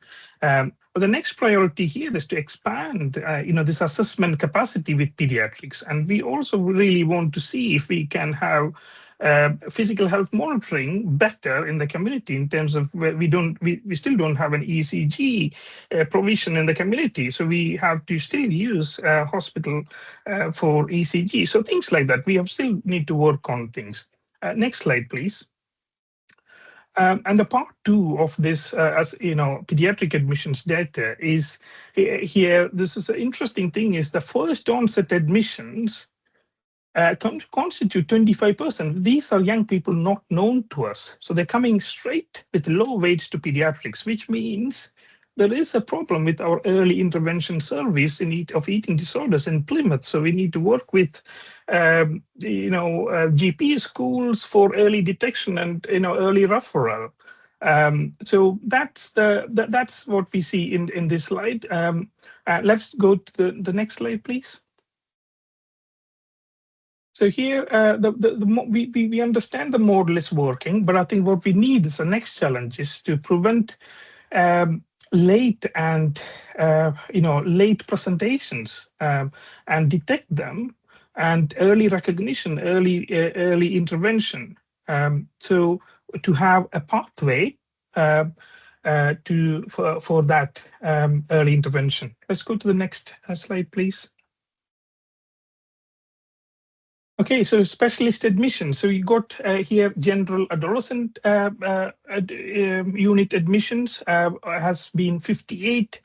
But the next priority here is to expand, this assessment capacity with pediatrics. And we also really want to see if we can have physical health monitoring better in the community in terms of where we still don't have an ECG provision in the community. So we have to still use hospital for ECG. So things like that, we still need to work on things. Next slide, please. And the part 2 of this, pediatric admissions data is here. This is an interesting thing is the first onset admissions constitute 25%. These are young people not known to us. So they're coming straight with low weights to pediatrics, which means there is a problem with our early intervention service of eating disorders in Plymouth. So we need to work with, GP schools for early detection and, early referral. So that's what we see in this slide. Let's go to the next slide, please. So here, we understand the model is working, but I think what we need is the next challenge is to prevent late and late presentations and detect them, and early recognition, early intervention. So to have a pathway for that early intervention. Let's go to the next slide, please. Okay, so specialist admission. So you got here general adolescent unit admissions has been 58%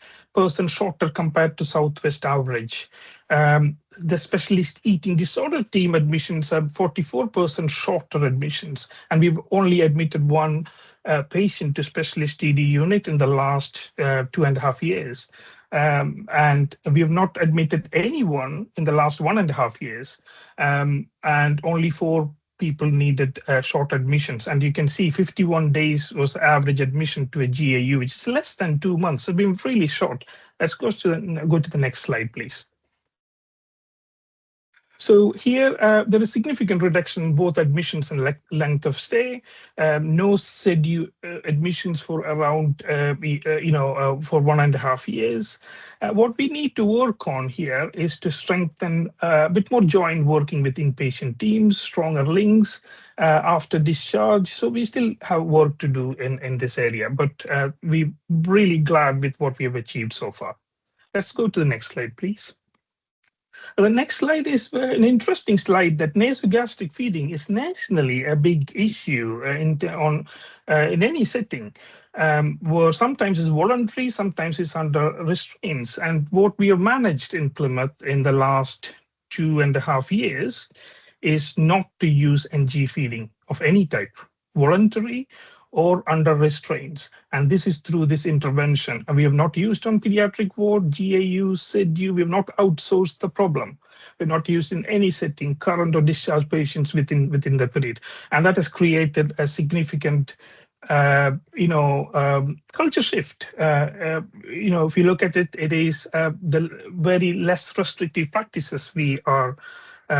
shorter compared to Southwest average. The specialist eating disorder team admissions are 44% shorter admissions, and we've only admitted one patient to specialist ED unit in the last 2.5 years. And we have not admitted anyone in the last 1.5 years, and only 4 people needed short admissions. And you can see 51 days was average admission to a GAU, which is less than 2 months. So it's been really short. Let's go to the next slide, please. So here, there is significant reduction in both admissions and length of stay. No SEDU admissions for around, for 1.5 years. What we need to work on here is to strengthen a bit more joint working with inpatient teams, stronger links after discharge. So we still have work to do in this area, but we're really glad with what we have achieved so far. Let's go to the next slide, please. The next slide is an interesting slide that nasogastric feeding is nationally a big issue in any setting, where sometimes it's voluntary, sometimes it's under restraints. And what we have managed in Plymouth in the last 2.5 years is not to use NG feeding of any type, voluntary or under restraints. And this is through this intervention. And we have not used on pediatric ward, GAU, SEDU, we have not outsourced the problem. We're not used in any setting, current or discharged patients within the period. And that has created a significant culture shift. If you look at it, it is the very less restrictive practices we are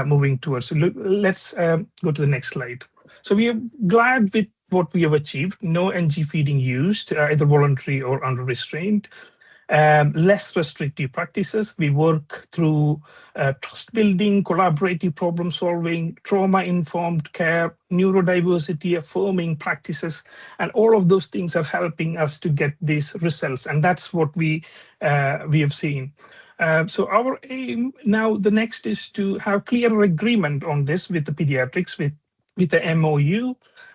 moving towards. So let's go to the next slide. So we are glad with what we have achieved. No NG feeding used, either voluntary or under restraint. Less restrictive practices. We work through trust building, collaborative problem solving, trauma-informed care, neurodiversity affirming practices, and all of those things are helping us to get these results. And that's what we have seen. So our aim now, the next is to have clearer agreement on this with the pediatrics, with the MOU,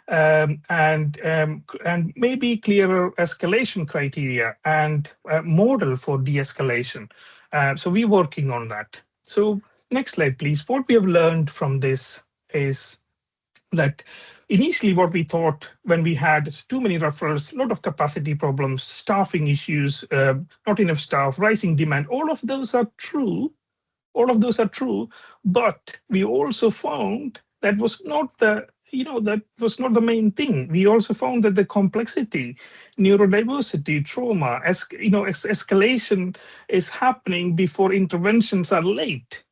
and maybe clearer escalation criteria and model for de-escalation. So we're working on that. So next slide, please. What we have learned from this is that initially what we thought when we had too many referrals, a lot of capacity problems, staffing issues, not enough staff, rising demand, all of those are true. All of those are true, but we also found that was not the main thing. We also found that the complexity, neurodiversity, trauma, escalation is happening before interventions are late.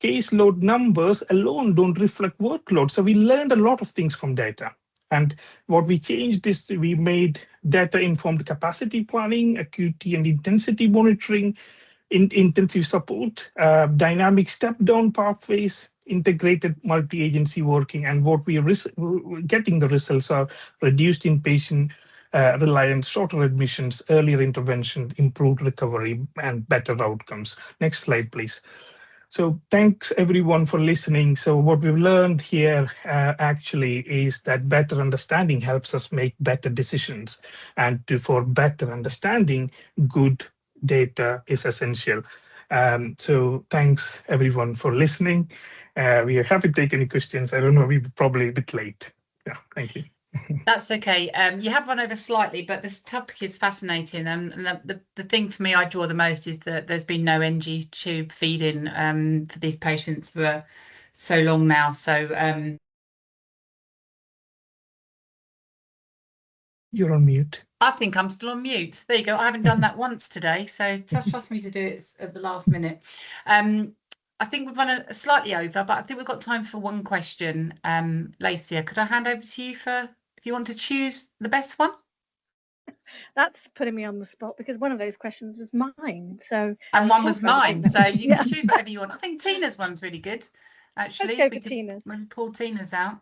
Caseload numbers alone don't reflect workload. So we learned a lot of things from data. And what we changed is we made data-informed capacity planning, acuity and intensity monitoring, intensive support, dynamic step-down pathways, integrated multi-agency working, and what we are getting the results are reduced inpatient reliance, shorter admissions, earlier intervention, improved recovery, and better outcomes. Next slide, please. So thanks everyone for listening. So what we've learned here actually is that better understanding helps us make better decisions, and for better understanding, good data is essential. So thanks everyone for listening. We are happy to take any questions. I don't know, we're probably a bit late. Yeah, thank you. That's okay. You have run over slightly, but this topic is fascinating. And the thing for me I draw the most is that there's been no NG tube feeding for these patients for so long now. So you're on mute. I think I'm still on mute. There you go. I haven't done that once today, so just trust me to do it at the last minute. I think we've run slightly over, but I think we've got time for one question. Lacia, could I hand over to you if you want to choose the best one? That's putting me on the spot because one of those questions was mine. And one was mine, so you can choose whatever you want. I think Tina's one's really good, actually. Let's go for Tina's. When we pull Tina's out.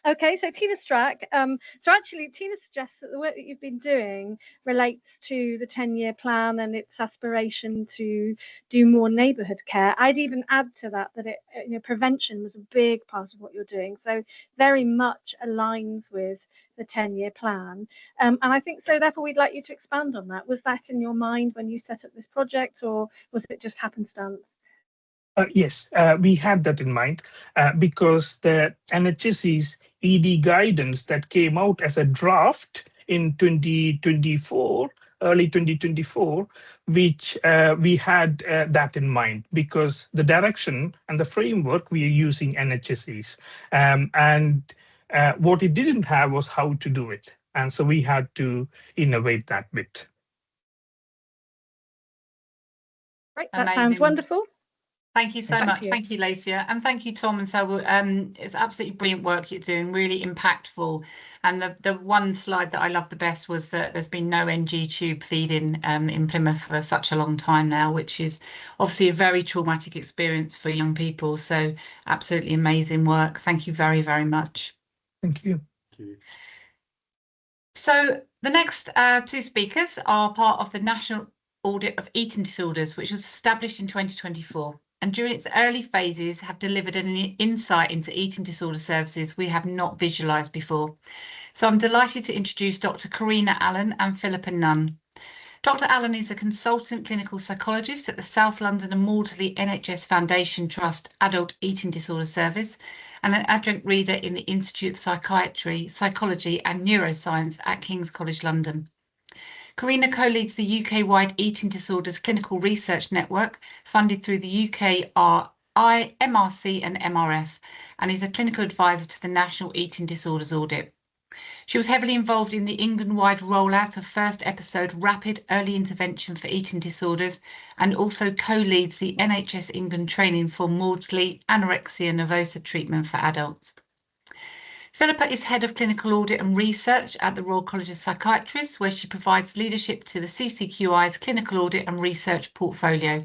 Okay, so Tina Strack. So actually, Tina suggests that the work that you've been doing relates to the 10-year plan and its aspiration to do more neighbourhood care. I'd even add to that that prevention was a big part of what you're doing. So very much aligns with the 10-year plan. And I think so. Therefore, we'd like you to expand on that. Was that in your mind when you set up this project, or was it just happenstance? Yes, we had that in mind because the NHS's ED guidance that came out as a draft in 2024, early 2024, which we had that in mind because the direction and the framework we are using NHS's and what it didn't have was how to do it. And so we had to innovate that bit. Right, that Amazing. sounds wonderful. Thank you so much. Thank you, Lacia. And thank you, Tom and Salbu. It's absolutely brilliant work you're doing, really impactful. And the one slide that I love the best was that there's been no NG tube feeding in Plymouth for such a long time now, which is obviously a very traumatic experience for young people. So absolutely amazing work. Thank you very, very much. Thank you. Thank you. So the next two speakers are part of the National Audit of Eating Disorders, which was established in 2024. And during its early phases have delivered an insight into eating disorder services we have not visualised before. So I'm delighted to introduce Dr. Karina Allen and Philippa Nunn. Dr. Allen is a consultant clinical psychologist at the South London and Maudsley NHS Foundation Trust Adult Eating Disorder Service and an adjunct reader in the Institute of Psychiatry, Psychology and Neuroscience at King's College London. Karina co-leads the UK-wide Eating Disorders Clinical Research Network, funded through the UKRI, MRC and MRF, and is a clinical advisor to the National Eating Disorders Audit. She was heavily involved in the England-wide rollout of first episode rapid early intervention for eating disorders and also co-leads the NHS England training for Maudsley anorexia nervosa treatment for adults. Philippa is Head of Clinical Audit and Research at the Royal College of Psychiatrists, where she provides leadership to the CCQI's Clinical Audit and Research portfolio,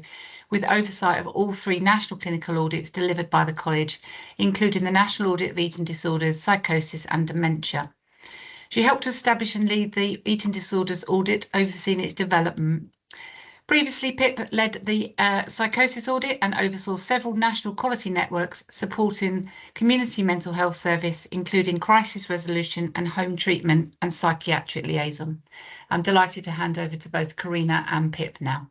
with oversight of all three national clinical audits delivered by the College, including the National Audit of Eating Disorders, Psychosis and Dementia. She helped to establish and lead the Eating Disorders Audit, overseeing its development. Previously, Pip led the psychosis audit and oversaw several national quality networks supporting community mental health service, including crisis resolution and home treatment and psychiatric liaison. I'm delighted to hand over to both Karina and Pip now.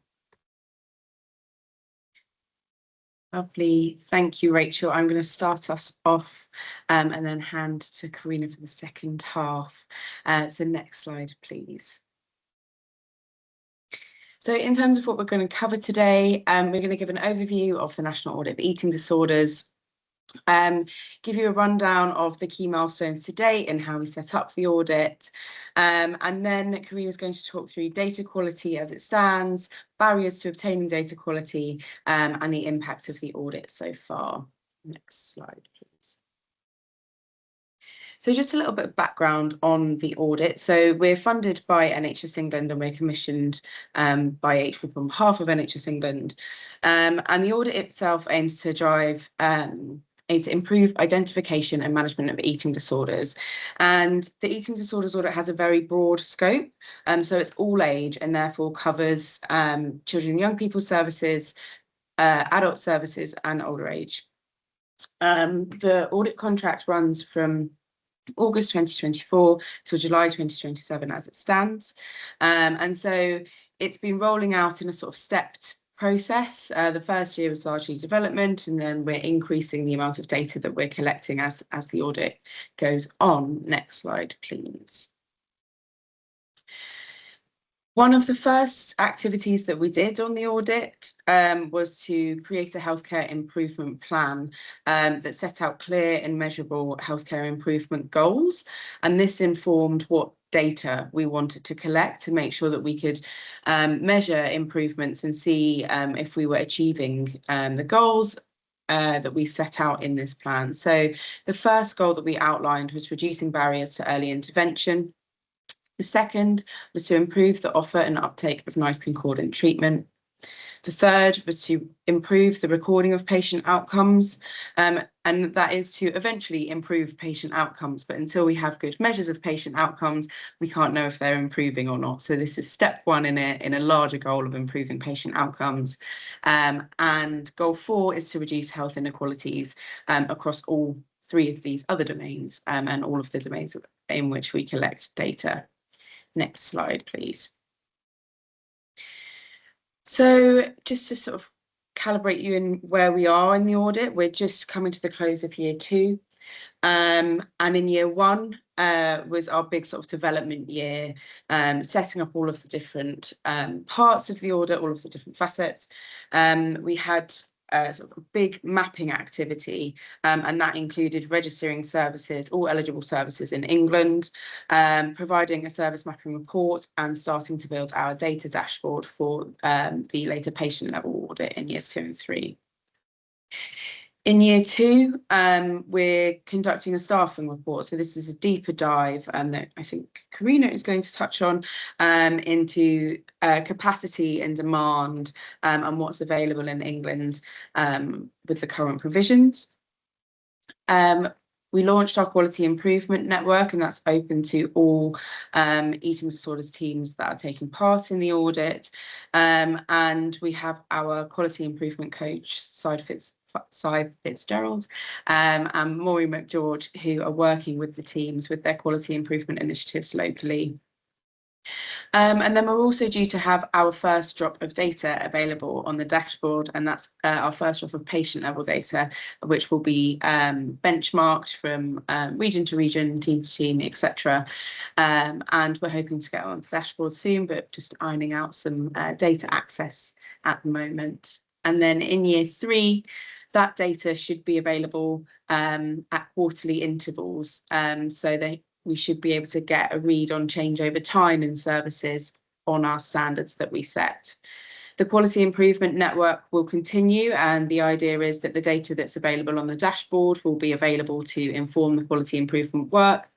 Lovely. Thank you, Rachel. I'm going to start us off and then hand to Karina for the second half. So next slide, please. So in terms of what we're going to cover today, we're going to give an overview of the National Audit of Eating Disorders, give you a rundown of the key milestones to date and how we set up the audit. And then Karina is going to talk through data quality as it stands, barriers to obtaining data quality, and the impact of the audit so far. Next slide, please. So just a little bit of background on the audit. So we're funded by NHS England and we're commissioned by HQIP on behalf of NHS England. And the audit itself aims to drive is to improve identification and management of eating disorders. And the eating disorders audit has a very broad scope. So it's all age and therefore covers children and young people services, adult services and older age. The audit contract runs from August 2024 till July 2027 as it stands. And so it's been rolling out in a sort of stepped process. The first year was largely development, and then we're increasing the amount of data that we're collecting as the audit goes on. Next slide, please. One of the first activities that we did on the audit was to create a healthcare improvement plan that set out clear and measurable healthcare improvement goals. And this informed what data we wanted to collect to make sure that we could measure improvements and see if we were achieving the goals that we set out in this plan. So the first goal that we outlined was reducing barriers to early intervention. The second was to improve the offer and uptake of NICE concordant treatment. The third was to improve the recording of patient outcomes, and that is to eventually improve patient outcomes. But until we have good measures of patient outcomes, we can't know if they're improving or not. So this is step one in a larger goal of improving patient outcomes. And goal 4 is to reduce health inequalities across all 3 of these other domains and all of the domains in which we collect data. Next slide, please. So just to sort of calibrate you in where we are in the audit, we're just coming to the close of year 2. And in year 1 was our big sort of development year, setting up all of the different parts of the audit, all of the different facets. We had sort of a big mapping activity, and that included registering services, all eligible services in England, providing a service mapping report, and starting to build our data dashboard for the later patient level audit in years 2 and 3. In year 2, we're conducting a staffing report. So this is a deeper dive, and that I think Karina is going to touch on, into capacity and demand and what's available in England with the current provisions. We launched our quality improvement network, and that's open to all eating disorders teams that are taking part in the audit. And we have our quality improvement coach, Cy Fitzgerald, and Maury McGeorge, who are working with the teams with their quality improvement initiatives locally. And then we're also due to have our first drop of data available on the dashboard, and that's our first drop of patient level data, which will be benchmarked from region to region, team to team, etc. And we're hoping to get on the dashboard soon, but just ironing out some data access at the moment. And then in year 3, that data should be available at quarterly intervals, so we should be able to get a read on change over time in services on our standards that we set. The quality improvement network will continue, and the idea is that the data that's available on the dashboard will be available to inform the quality improvement work.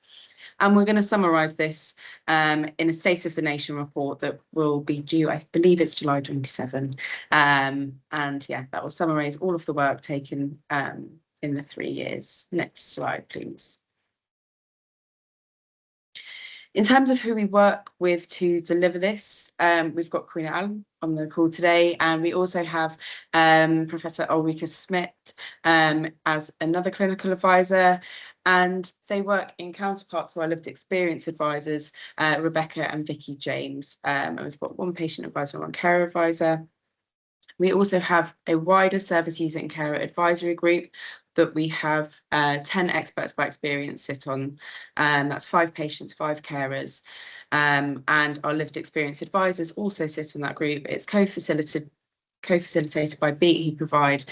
And we're going to summarise this in a State of the Nation report that will be due, I believe it's July 27. And yeah, that will summarise all of the work taken in the 3 years. Next slide, please. In terms of who we work with to deliver this, we've got Karina Allen on the call today, and we also have Professor Ulrika Smith as another clinical advisor, and they work in counterpart to our lived experience advisors, Rebecca and Vicky James, and we've got 1 patient advisor and 1 care advisor. We also have a wider service user and carer advisory group that we have 10 experts by experience sit on. That's 5 patients, 5 carers. And our lived experience advisors also sit on that group. It's co-facilitated by BEAT, who provide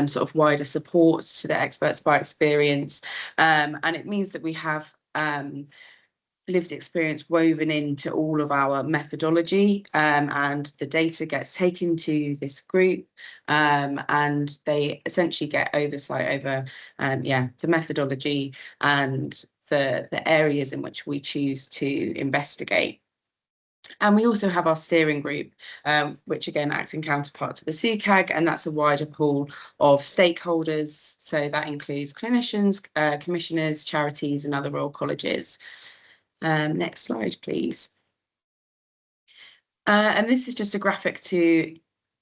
sort of wider support to the experts by experience. And it means that we have lived experience woven into all of our methodology, and the data gets taken to this group, and they essentially get oversight over the methodology and the areas in which we choose to investigate. And we also have our steering group, which again acts in counterpart to the CAAW, and that's a wider pool of stakeholders. So that includes clinicians, commissioners, charities, and other royal colleges. Next slide, please. And this is just a graphic to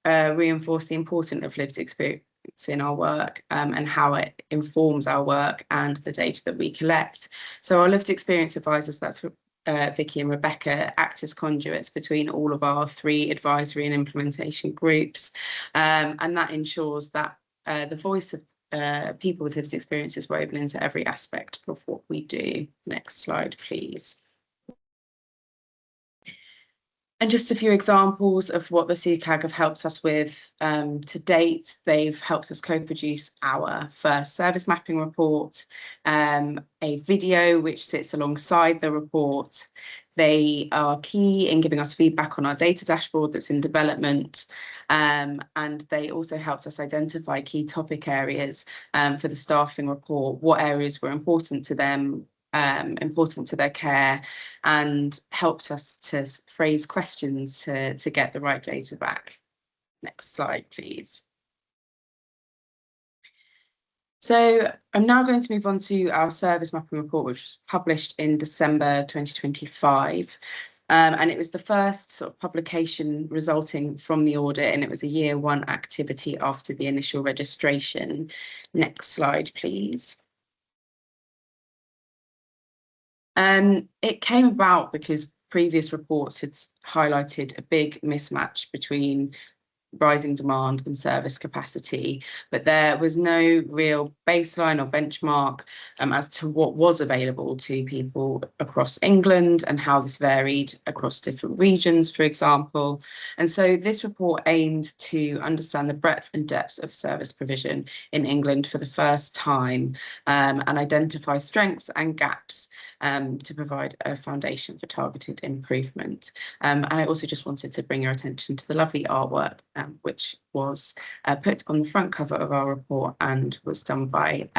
reinforce the importance of lived experience in our work, and how it informs our work and the data that we collect. So our lived experience advisors, that's Vicky and Rebecca, act as conduits between all of our 3 advisory and implementation groups, and that ensures that the voice of people with lived experience is woven into every aspect of what we do. Next slide, please. And just a few examples of what the CAAW have helped us with to date. They've helped us co-produce our first service mapping report, a video which sits alongside the report. They are key in giving us feedback on our data dashboard that's in development, and they also helped us identify key topic areas for the staffing report, what areas were important to them, important to their care, and helped us to phrase questions to get the right data back. Next slide, please. So I'm now going to move on to our service mapping report, which was published in December 2025. And it was the first sort of publication resulting from the audit, and it was a year one activity after the initial registration. Next slide, please. It came about because previous reports had highlighted a big mismatch between rising demand and service capacity, but there was no real baseline or benchmark as to what was available to people across England and how this varied across different regions, for example. And so this report aimed to understand the breadth and depth of service provision in England for the first time, and identify strengths and gaps to provide a foundation for targeted improvement. And I also just wanted to bring your attention to the lovely artwork which was put on the front cover of our report and was done by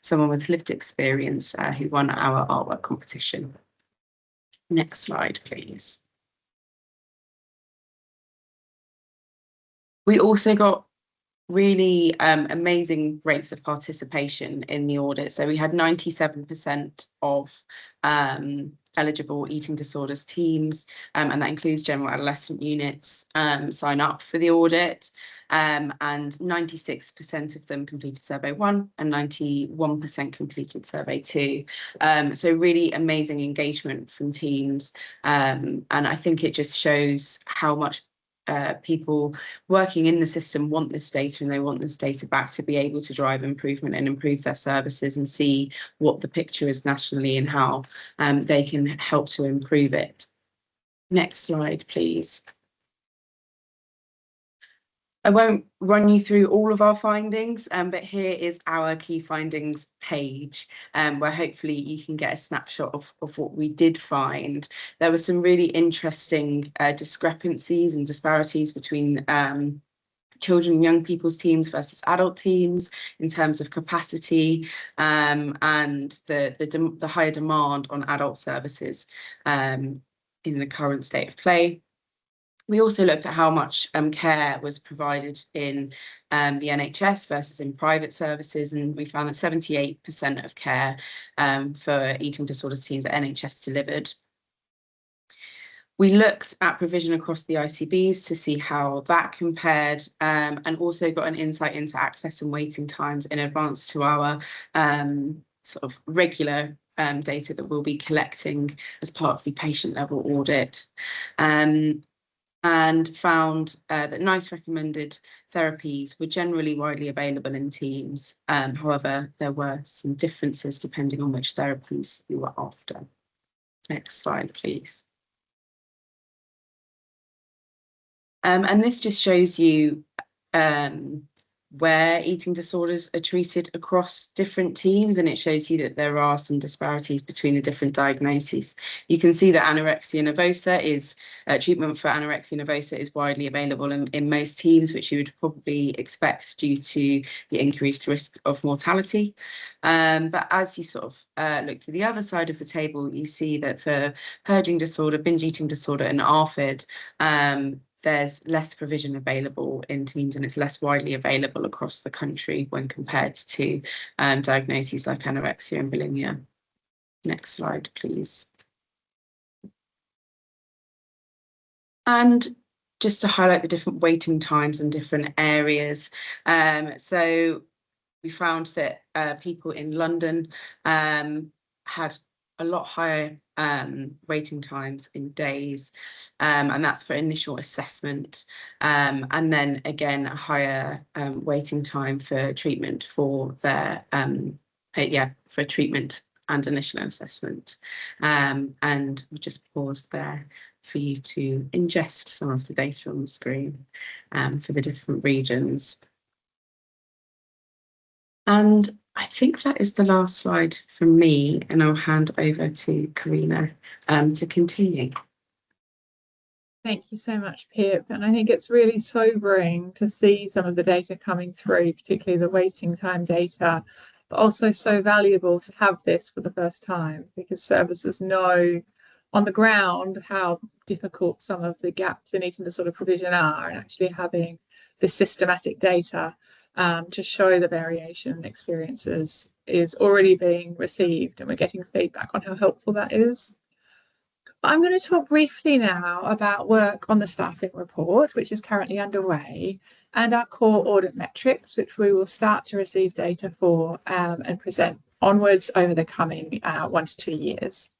someone with lived experience who won our artwork competition. Next slide, please. We also got really amazing rates of participation in the audit. So we had 97% of eligible eating disorders teams, and that includes general adolescent units, sign up for the audit, and 96% of them completed survey 1 and 91% completed survey 2. So really amazing engagement from teams, and I think it just shows how much people working in the system want this data, and they want this data back to be able to drive improvement and improve their services and see what the picture is nationally and how they can help to improve it. Next slide, please. I won't run you through all of our findings, but here is our key findings page, where hopefully you can get a snapshot of what we did find. There were some really interesting discrepancies and disparities between children and young people's teams versus adult teams in terms of capacity, and the higher demand on adult services in the current state of play. We also looked at how much care was provided in the NHS versus in private services, and we found that 78% of care for eating disorders teams at NHS delivered. We looked at provision across the ICBs to see how that compared, and also got an insight into access and waiting times in advance to our sort of regular data that we'll be collecting as part of the patient level audit. And found that NICE recommended therapies were generally widely available in teams. However, there were some differences depending on which therapies you were after. Next slide, please. And this just shows you where eating disorders are treated across different teams, and it shows you that there are some disparities between the different diagnoses. You can see that anorexia nervosa is treatment for anorexia nervosa is widely available in most teams, which you would probably expect due to the increased risk of mortality. But as you sort of look to the other side of the table, you see that for purging disorder, binge eating disorder, and ARFID, there's less provision available in teams, and it's less widely available across the country when compared to diagnoses like anorexia and bulimia. Next slide, please. And just to highlight the different waiting times in different areas. So we found that people in London had a lot higher waiting times in days, and that's for initial assessment, and then again a higher waiting time for treatment for their for treatment and initial assessment. And we'll just pause there for you to ingest some of the data on the screen for the different regions. And I think that is the last slide from me, and I'll hand over to Karina to continue. Thank you so much, Pip. And I think it's really sobering to see some of the data coming through, particularly the waiting time data, but also so valuable to have this for the first time, because services know on the ground how difficult some of the gaps in eating disorder provision are, and actually having the systematic data to show the variation in experiences is already being received, and we're getting feedback on how helpful that is. But I'm going to talk briefly now about work on the staffing report, which is currently underway, and our core audit metrics, which we will start to receive data for and present onwards over the coming 1 to 2 years.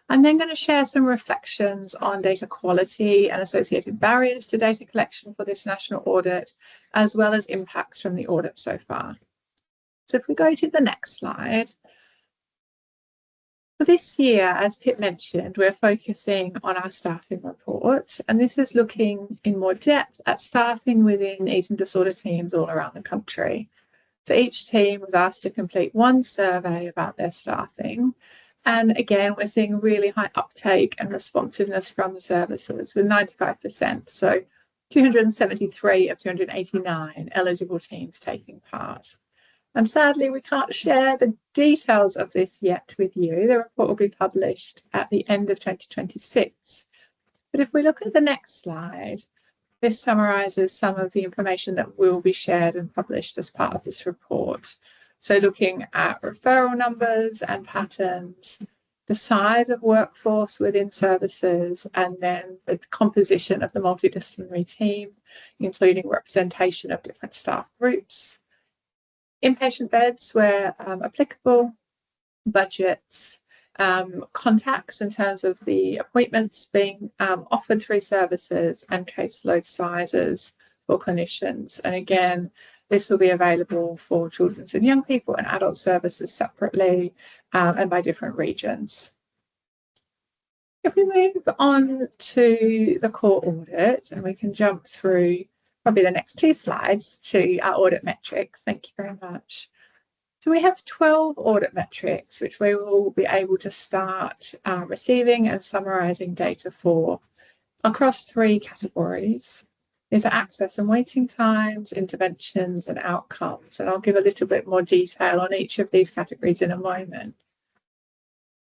I'm then going to share some reflections on data quality and associated barriers to data collection for this national audit, as well as impacts from the audit so far. So if we go to the next slide. For this year, as Pip mentioned, we're focusing on our staffing report, and this is looking in more depth at staffing within eating disorder teams all around the country. So each team was asked to complete one survey about their staffing. And again, we're seeing really high uptake and responsiveness from the services with 95%. So 273 of 289 eligible teams taking part. And sadly, we can't share the details of this yet with you. The report will be published at the end of 2026. But if we look at the next slide, this summarises some of the information that will be shared and published as part of this report. So looking at referral numbers and patterns, the size of workforce within services, and then the composition of the multidisciplinary team, including representation of different staff groups, inpatient beds where applicable, budgets, contacts in terms of the appointments being offered through services, and caseload sizes for clinicians. And again, this will be available for children's and young people and adult services separately and by different regions. If we move on to the core audit, and we can jump through probably the next 2 slides to our audit metrics. Thank you very much. So we have 12 audit metrics, which we will be able to start receiving and summarising data for across 3 categories. These are access and waiting times, interventions and outcomes. And I'll give a little bit more detail on each of these categories in a moment.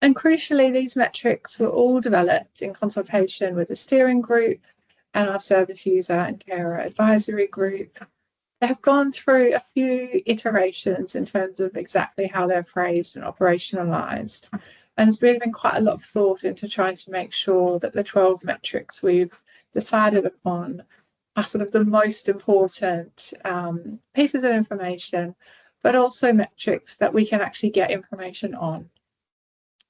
And crucially, these metrics were all developed in consultation with the steering group and our service user and carer advisory group. They have gone through a few iterations in terms of exactly how they're phrased and operationalised. And there's really been quite a lot of thought into trying to make sure that the 12 metrics we've decided upon are sort of the most important pieces of information, but also metrics that we can actually get information on.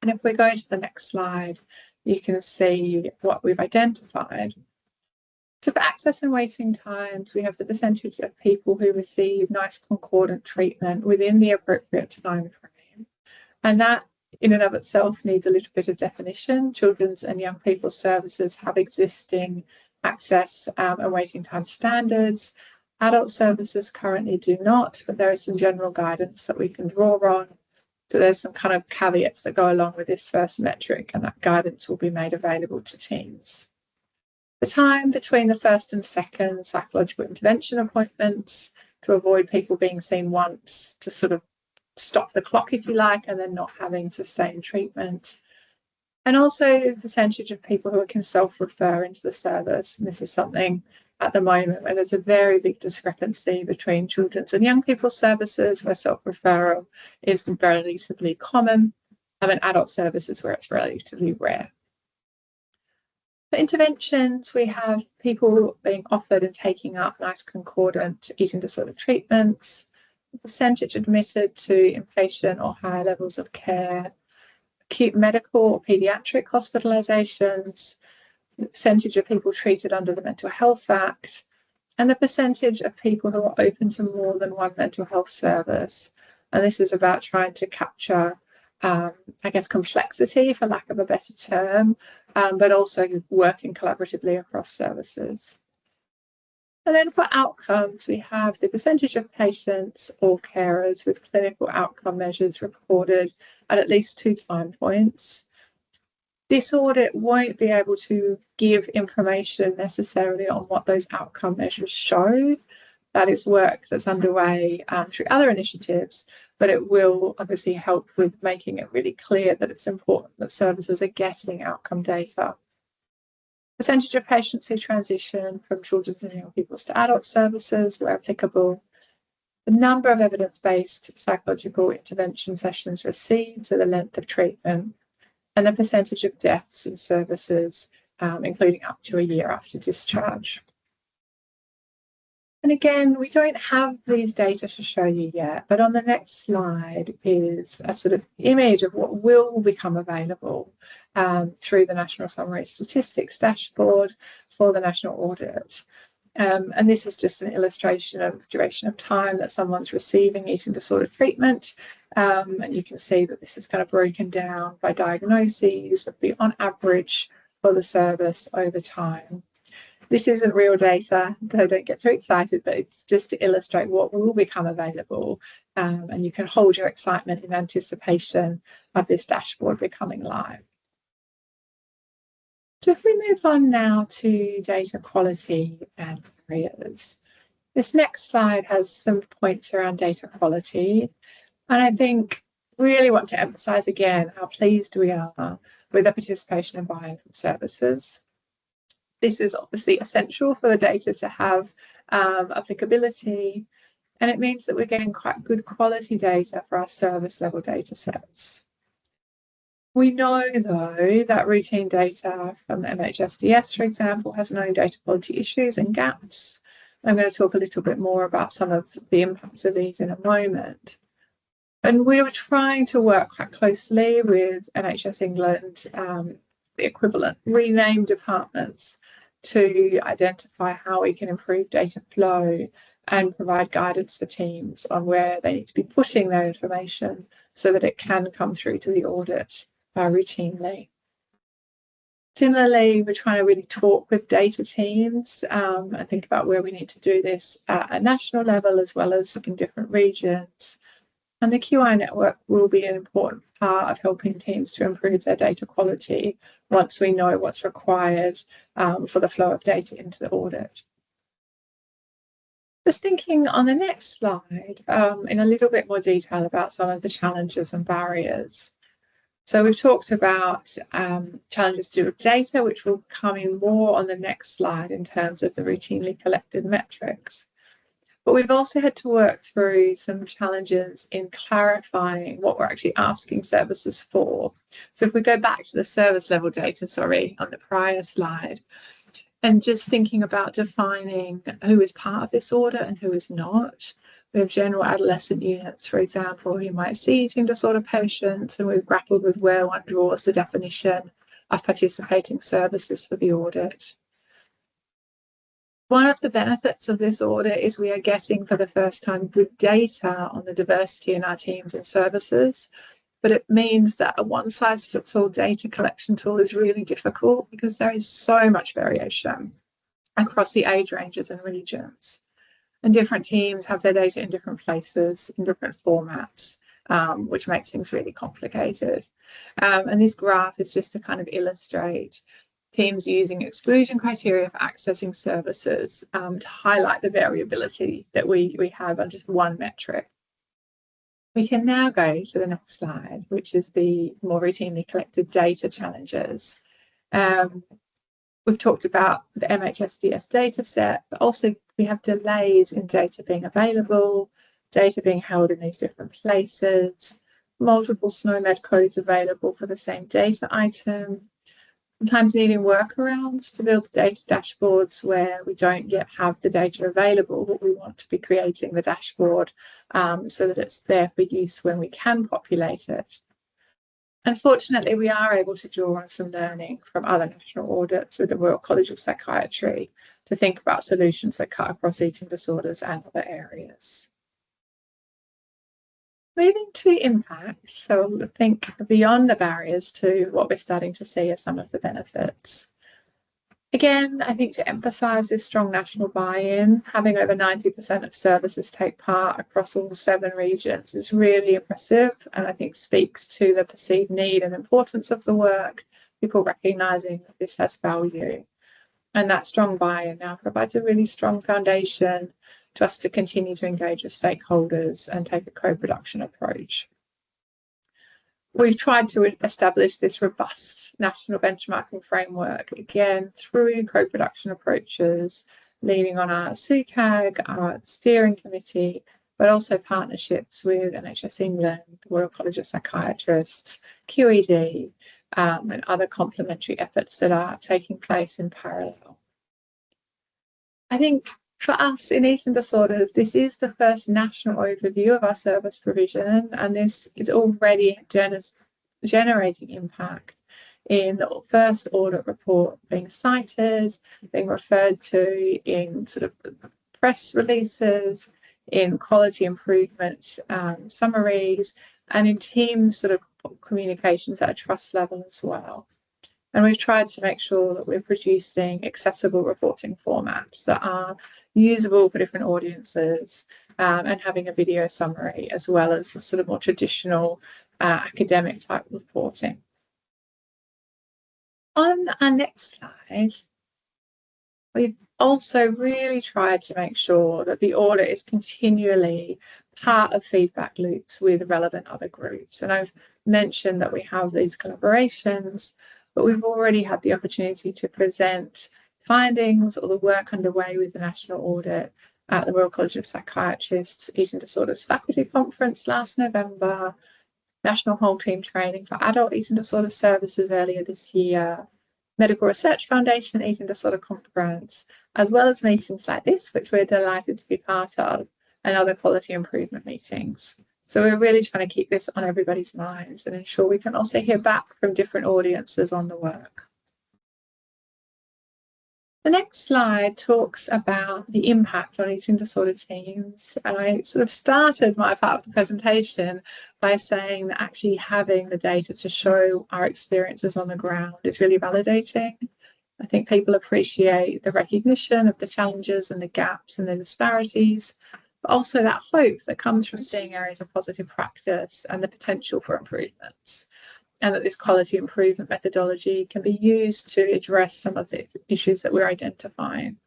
And if we go to the next slide, you can see what we've identified. So for access and waiting times, we have the percentage of people who receive nice concordant treatment within the appropriate time frame. And that in and of itself needs a little bit of definition. Children's and young people's services have existing access and waiting time standards. Adult services currently do not, but there is some general guidance that we can draw on. So there's some kind of caveats that go along with this first metric, and that guidance will be made available to teams. The time between the first and second psychological intervention appointments, to avoid people being seen once, to sort of stop the clock, if you like, and then not having sustained treatment. And also the percentage of people who can self-refer into the service. And this is something at the moment where there's a very big discrepancy between children's and young people's services, where self-referral is relatively common, and adult services where it's relatively rare. For interventions, we have people being offered and taking up nice concordant eating disorder treatments, the percentage admitted to inpatient or higher levels of care, acute medical or paediatric hospitalisations, the percentage of people treated under the Mental Health Act, and the percentage of people who are open to more than one mental health service. And this is about trying to capture, I guess, complexity, for lack of a better term, but also working collaboratively across services. And then for outcomes, we have the percentage of patients or carers with clinical outcome measures recorded at least 2 time points. This audit won't be able to give information necessarily on what those outcome measures show, That is work that's underway through other initiatives, but it will obviously help with making it really clear that it's important that services are getting outcome data. Percentage of patients who transition from children's and young people's to adult services where applicable. The number of evidence-based psychological intervention sessions received, so the length of treatment, and the percentage of deaths in services, including up to a year after discharge. And again, we don't have these data to show you yet, but on the next slide is a sort of image of what will become available through the National Summary Statistics dashboard for the National Audit. And this is just an illustration of duration of time that someone's receiving eating disorder treatment. And you can see that this is kind of broken down by diagnoses, on average for the service over time. This isn't real data, so don't get too excited, but it's just to illustrate what will become available. And you can hold your excitement in anticipation of this dashboard becoming live. So if we move on now to data quality and barriers. This next slide has some points around data quality. And I think really want to emphasise again how pleased we are with the participation and buy-in from services. This is obviously essential for the data to have applicability, and it means that we're getting quite good quality data for our service level data sets. We know, though, that routine data from the MHSDS, for example, has known data quality issues and gaps. I'm going to talk a little bit more about some of the impacts of these in a moment. And we were trying to work quite closely with NHS England, the equivalent renamed departments, to identify how we can improve data flow and provide guidance for teams on where they need to be putting their information so that it can come through to the audit routinely. Similarly, we're trying to really talk with data teams and think about where we need to do this at a national level as well as in different regions. And the QI network will be an important part of helping teams to improve their data quality once we know what's required for the flow of data into the audit. Just thinking on the next slide in a little bit more detail about some of the challenges and barriers. So we've talked about challenges to do with data, which will come in more on the next slide in terms of the routinely collected metrics. But we've also had to work through some challenges in clarifying what we're actually asking services for. So if we go back to the service level data, on the prior slide, and just thinking about defining who is part of this audit and who is not. We have general adolescent units, for example, who might see eating disorder patients, and we've grappled with where one draws the definition of participating services for the audit. One of the benefits of this audit is we are getting for the first time good data on the diversity in our teams and services, but it means that a one-size-fits-all data collection tool is really difficult because there is so much variation across the age ranges and regions. And different teams have their data in different places, in different formats, which makes things really complicated. And this graph is just to kind of illustrate teams using exclusion criteria for accessing services to highlight the variability that we have on just one metric. We can now go to the next slide, which is the more routinely collected data challenges. We've talked about the MHSDS data set, but also we have delays in data being available, data being held in these different places, multiple SNOMED codes available for the same data item, sometimes needing workarounds to build data dashboards where we don't yet have the data available, but we want to be creating the dashboard so that it's there for use when we can populate it. Unfortunately, we are able to draw on some learning from other national audits with the Royal College of Psychiatry to think about solutions that cut across eating disorders and other areas. Moving to impact, so think beyond the barriers to what we're starting to see as some of the benefits. Again, I think to emphasise this strong national buy-in, having over 90% of services take part across all 7 regions is really impressive, and I think speaks to the perceived need and importance of the work, people recognising that this has value. And that strong buy-in now provides a really strong foundation just to continue to engage with stakeholders and take a co-production approach. We've tried to establish this robust national benchmarking framework, again, through co-production approaches, leaning on our CAAWG, our steering committee, but also partnerships with NHS England, the Royal College of Psychiatrists, QED, and other complementary efforts that are taking place in parallel. I think for us in eating disorders, this is the first national overview of our service provision, and this is already generating impact in the first audit report being cited, being referred to in sort of press releases, in quality improvement summaries, and in team sort of communications at a trust level as well. And we've tried to make sure that we're producing accessible reporting formats that are usable for different audiences, and having a video summary as well as sort of more traditional academic type reporting. On our next slide, we've also really tried to make sure that the audit is continually part of feedback loops with relevant other groups. And I've mentioned that we have these collaborations, but we've already had the opportunity to present findings or the work underway with the national audit at the Royal College of Psychiatrists Eating Disorders Faculty Conference last November, National Whole Team Training for Adult Eating Disorder Services earlier this year, Medical Research Foundation Eating Disorder Conference, as well as meetings like this, which we're delighted to be part of, and other quality improvement meetings. So we're really trying to keep this on everybody's minds and ensure we can also hear back from different audiences on the work. The next slide talks about the impact on eating disorder teams. And I sort of started my part of the presentation by saying that actually having the data to show our experiences on the ground is really validating. I think people appreciate the recognition of the challenges and the gaps and the disparities, but also that hope that comes from seeing areas of positive practice and the potential for improvements, and that this quality improvement methodology can be used to address some of the issues that we're identifying.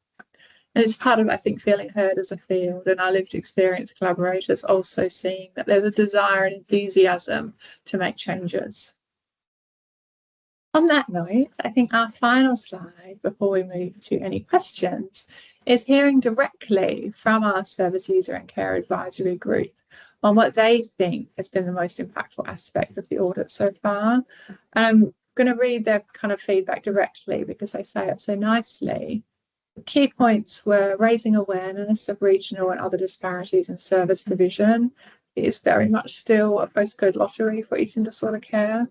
And it's part of, I think, feeling heard as a field, and our lived experience collaborators also seeing that there's a desire and enthusiasm to make changes. On that note, I think our final slide before we move to any questions is hearing directly from our service user and care advisory group on what they think has been the most impactful aspect of the audit so far. I'm going to read their kind of feedback directly because they say it so nicely. The key points were raising awareness of regional and other disparities in service provision. It is very much still a postcode lottery for eating disorder care.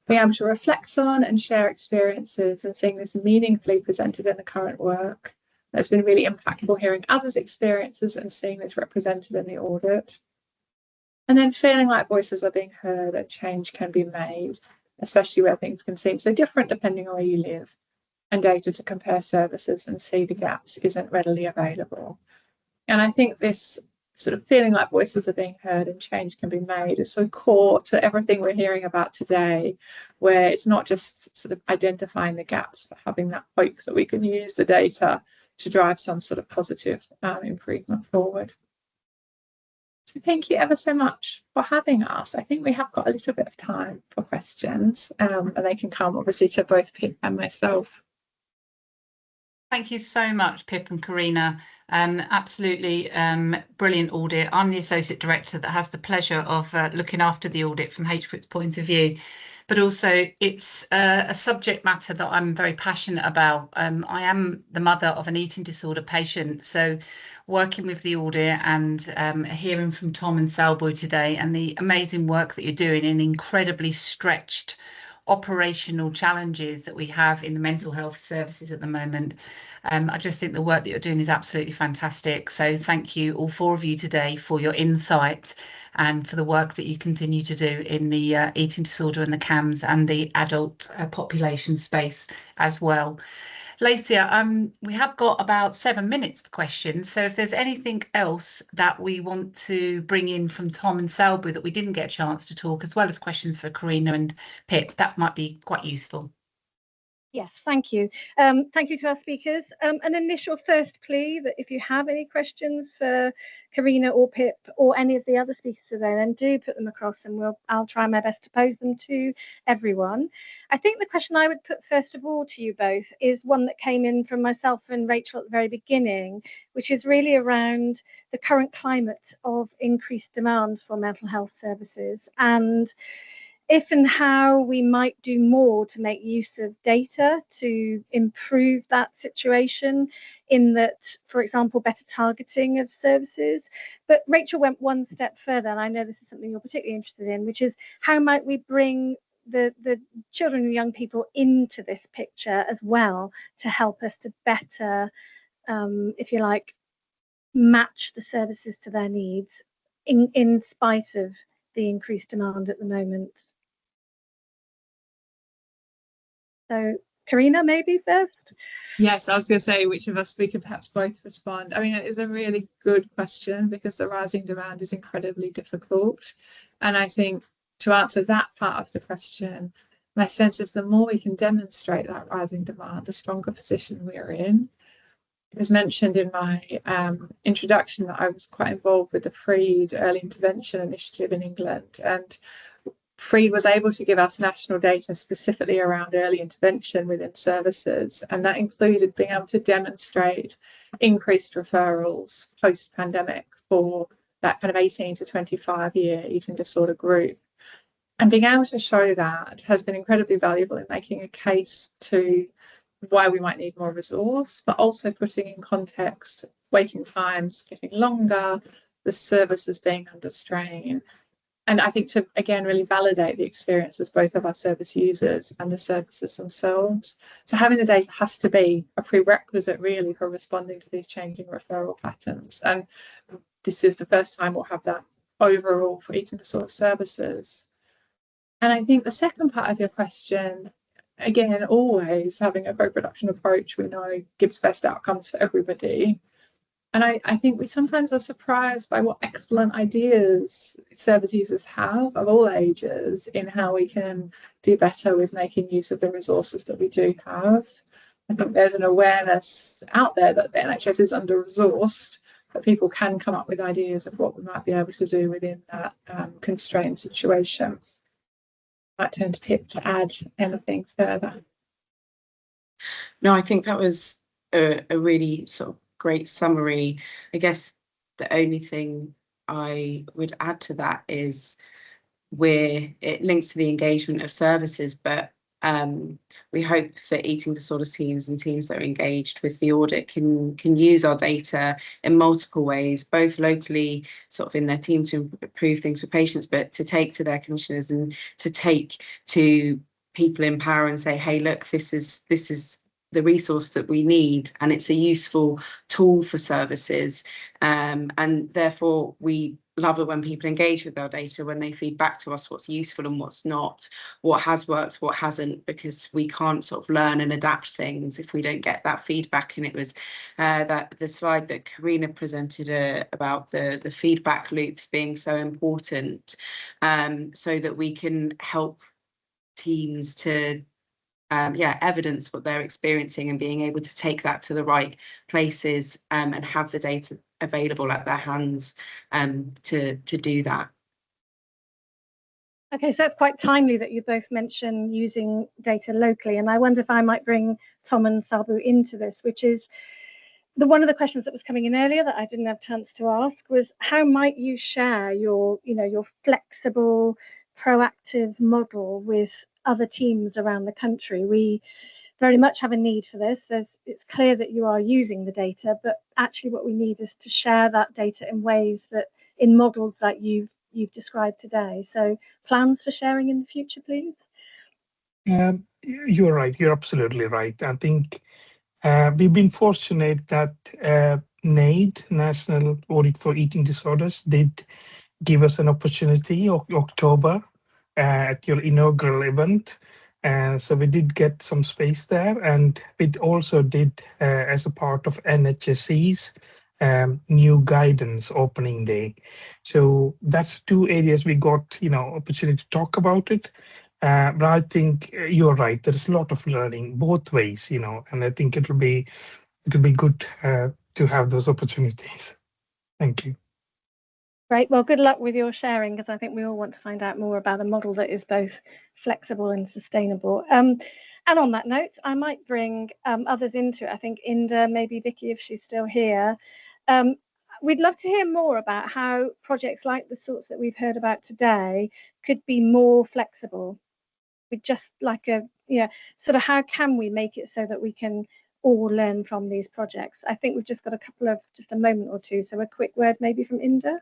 Being able to reflect on and share experiences and seeing this meaningfully presented in the current work. It's been really impactful hearing others' experiences and seeing this represented in the audit. And then feeling like voices are being heard and change can be made, especially where things can seem so different depending on where you live, and data to compare services and see the gaps isn't readily available. And I think this sort of feeling like voices are being heard and change can be made is so core to everything we're hearing about today, where it's not just sort of identifying the gaps, but having that hope that we can use the data to drive some sort of positive improvement forward. So thank you ever so much for having us. I think we have got a little bit of time for questions, and they can come obviously to both Pip and myself. Thank you so much, Pip and Karina. Absolutely brilliant audit. I'm the Associate Director that has the pleasure of looking after the audit from HQIP's point of view. But also it's a subject matter that I'm very passionate about. I am the mother of an eating disorder patient, so working with the audit and hearing from Tom and Salbu today and the amazing work that you're doing in incredibly stretched operational challenges that we have in the mental health services at the moment. I just think the work that you're doing is absolutely fantastic. So thank you, all four of you today, for your insight and for the work that you continue to do in the eating disorder and the CAMHS and the adult population space as well. Lacia, we have got about 7 minutes for questions. So if there's anything else that we want to bring in from Tom and Salbu that we didn't get a chance to talk, as well as questions for Karina and Pip, that might be quite useful. Yes, thank you. Thank you to our speakers. An initial first plea that if you have any questions for Karina or Pip or any of the other speakers today, then do put them across and I'll try my best to pose them to everyone. I think the question I would put first of all to you both is one that came in from myself and Rachel at the very beginning, which is really around the current climate of increased demand for mental health services, and if and how we might do more to make use of data to improve that situation, in that, for example, better targeting of services. But Rachel went one step further, and I know this is something you're particularly interested in, which is how might we bring the children and young people into this picture as well to help us to better, if you like, match the services to their needs in spite of the increased demand at the moment. So, Karina, maybe first? Yes, I was going to say, which of us we could perhaps both respond. I mean, it is a really good question because the rising demand is incredibly difficult. And I think to answer that part of the question, my sense is the more we can demonstrate that rising demand, the stronger position we're in. It was mentioned in my introduction that I was quite involved with the Freed Early Intervention Initiative in England, and Freed was able to give us national data specifically around early intervention within services, and that included being able to demonstrate increased referrals post-pandemic for that kind of 18 to 25-year eating disorder group. And being able to show that has been incredibly valuable in making a case to why we might need more resource, but also putting in context waiting times getting longer, the services being under strain. And I think to, again, really validate the experiences both of our service users and the services themselves. So having the data has to be a prerequisite really for responding to these changing referral patterns. And this is the first time we'll have that overall for eating disorder services. And I think the second part of your question, again, always having a co-production approach we know gives best outcomes for everybody. And I think we sometimes are surprised by what excellent ideas service users have of all ages in how we can do better with making use of the resources that we do have. I think there's an awareness out there that the NHS is under-resourced, but people can come up with ideas of what we might be able to do within that constrained situation. I might turn to Pip to add anything further. No, I think that was a really sort of great summary. I guess the only thing I would add to that is it links to the engagement of services, but we hope that eating disorders teams and teams that are engaged with the audit can use our data in multiple ways, both locally, sort of in their team to improve things for patients, but to take to their commissioners and to take to people in power and say, hey, look, this is the resource that we need, and it's a useful tool for services, and therefore we love it when people engage with our data, when they feed back to us what's useful and what's not, what has worked, what hasn't, because we can't sort of learn and adapt things if we don't get that feedback. And it was that the slide that Karina presented about the feedback loops being so important, so that we can help teams to evidence what they're experiencing and being able to take that to the right places, and have the data available at their hands to do that. Okay, so that's quite timely that you both mention using data locally, and I wonder if I might bring Tom and Salbu into this, which is one of the questions that was coming in earlier that I didn't have a chance to ask was, how might you share your flexible, proactive model with other teams around the country? We very much have a need for this. It's clear that you are using the data, but actually what we need is to share that data in ways that, in models that you've described today. So plans for sharing in the future, please? You're right. You're absolutely right. I think we've been fortunate that NAID, National Audit for Eating Disorders, did give us an opportunity in October at your inaugural event. So we did get some space there, and it also did as a part of NHSE's new guidance opening day. So that's two areas we got, opportunity to talk about it. But I think you're right. There is a lot of learning both ways, and I think it'll be good to have those opportunities. Thank you. Great. Well, good luck with your sharing, because I think we all want to find out more about a model that is both flexible and sustainable. And on that note, I might bring others into it. I think Inda, maybe Vicky, if she's still here. We'd love to hear more about how projects like the sorts that we've heard about today could be more flexible. We'd just like sort of how can we make it so that we can all learn from these projects? I think we've just got just a moment or two. So a quick word maybe from Inda.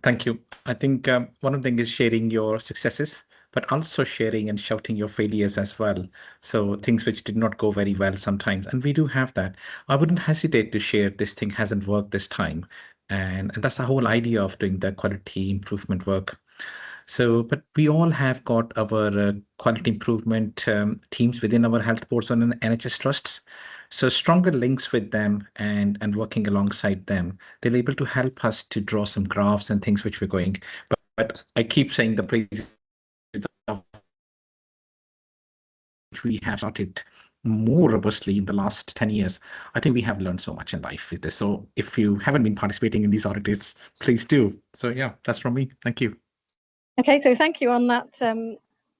Thank you. I think one of the things is sharing your successes, but also sharing and shouting your failures as well. So things which did not go very well sometimes, and we do have that. I wouldn't hesitate to share this thing hasn't worked this time. And that's the whole idea of doing the quality improvement work. So, but we all have got our quality improvement teams within our health boards and NHS trusts. So stronger links with them and working alongside them, they're able to help us to draw some graphs and things which we're going. But I keep saying the praise of which we have started more robustly in the last 10 years. I think we have learned so much in life with this. So if you haven't been participating in these audits, please do. So yeah, that's from me. Thank you. Okay, so thank you on that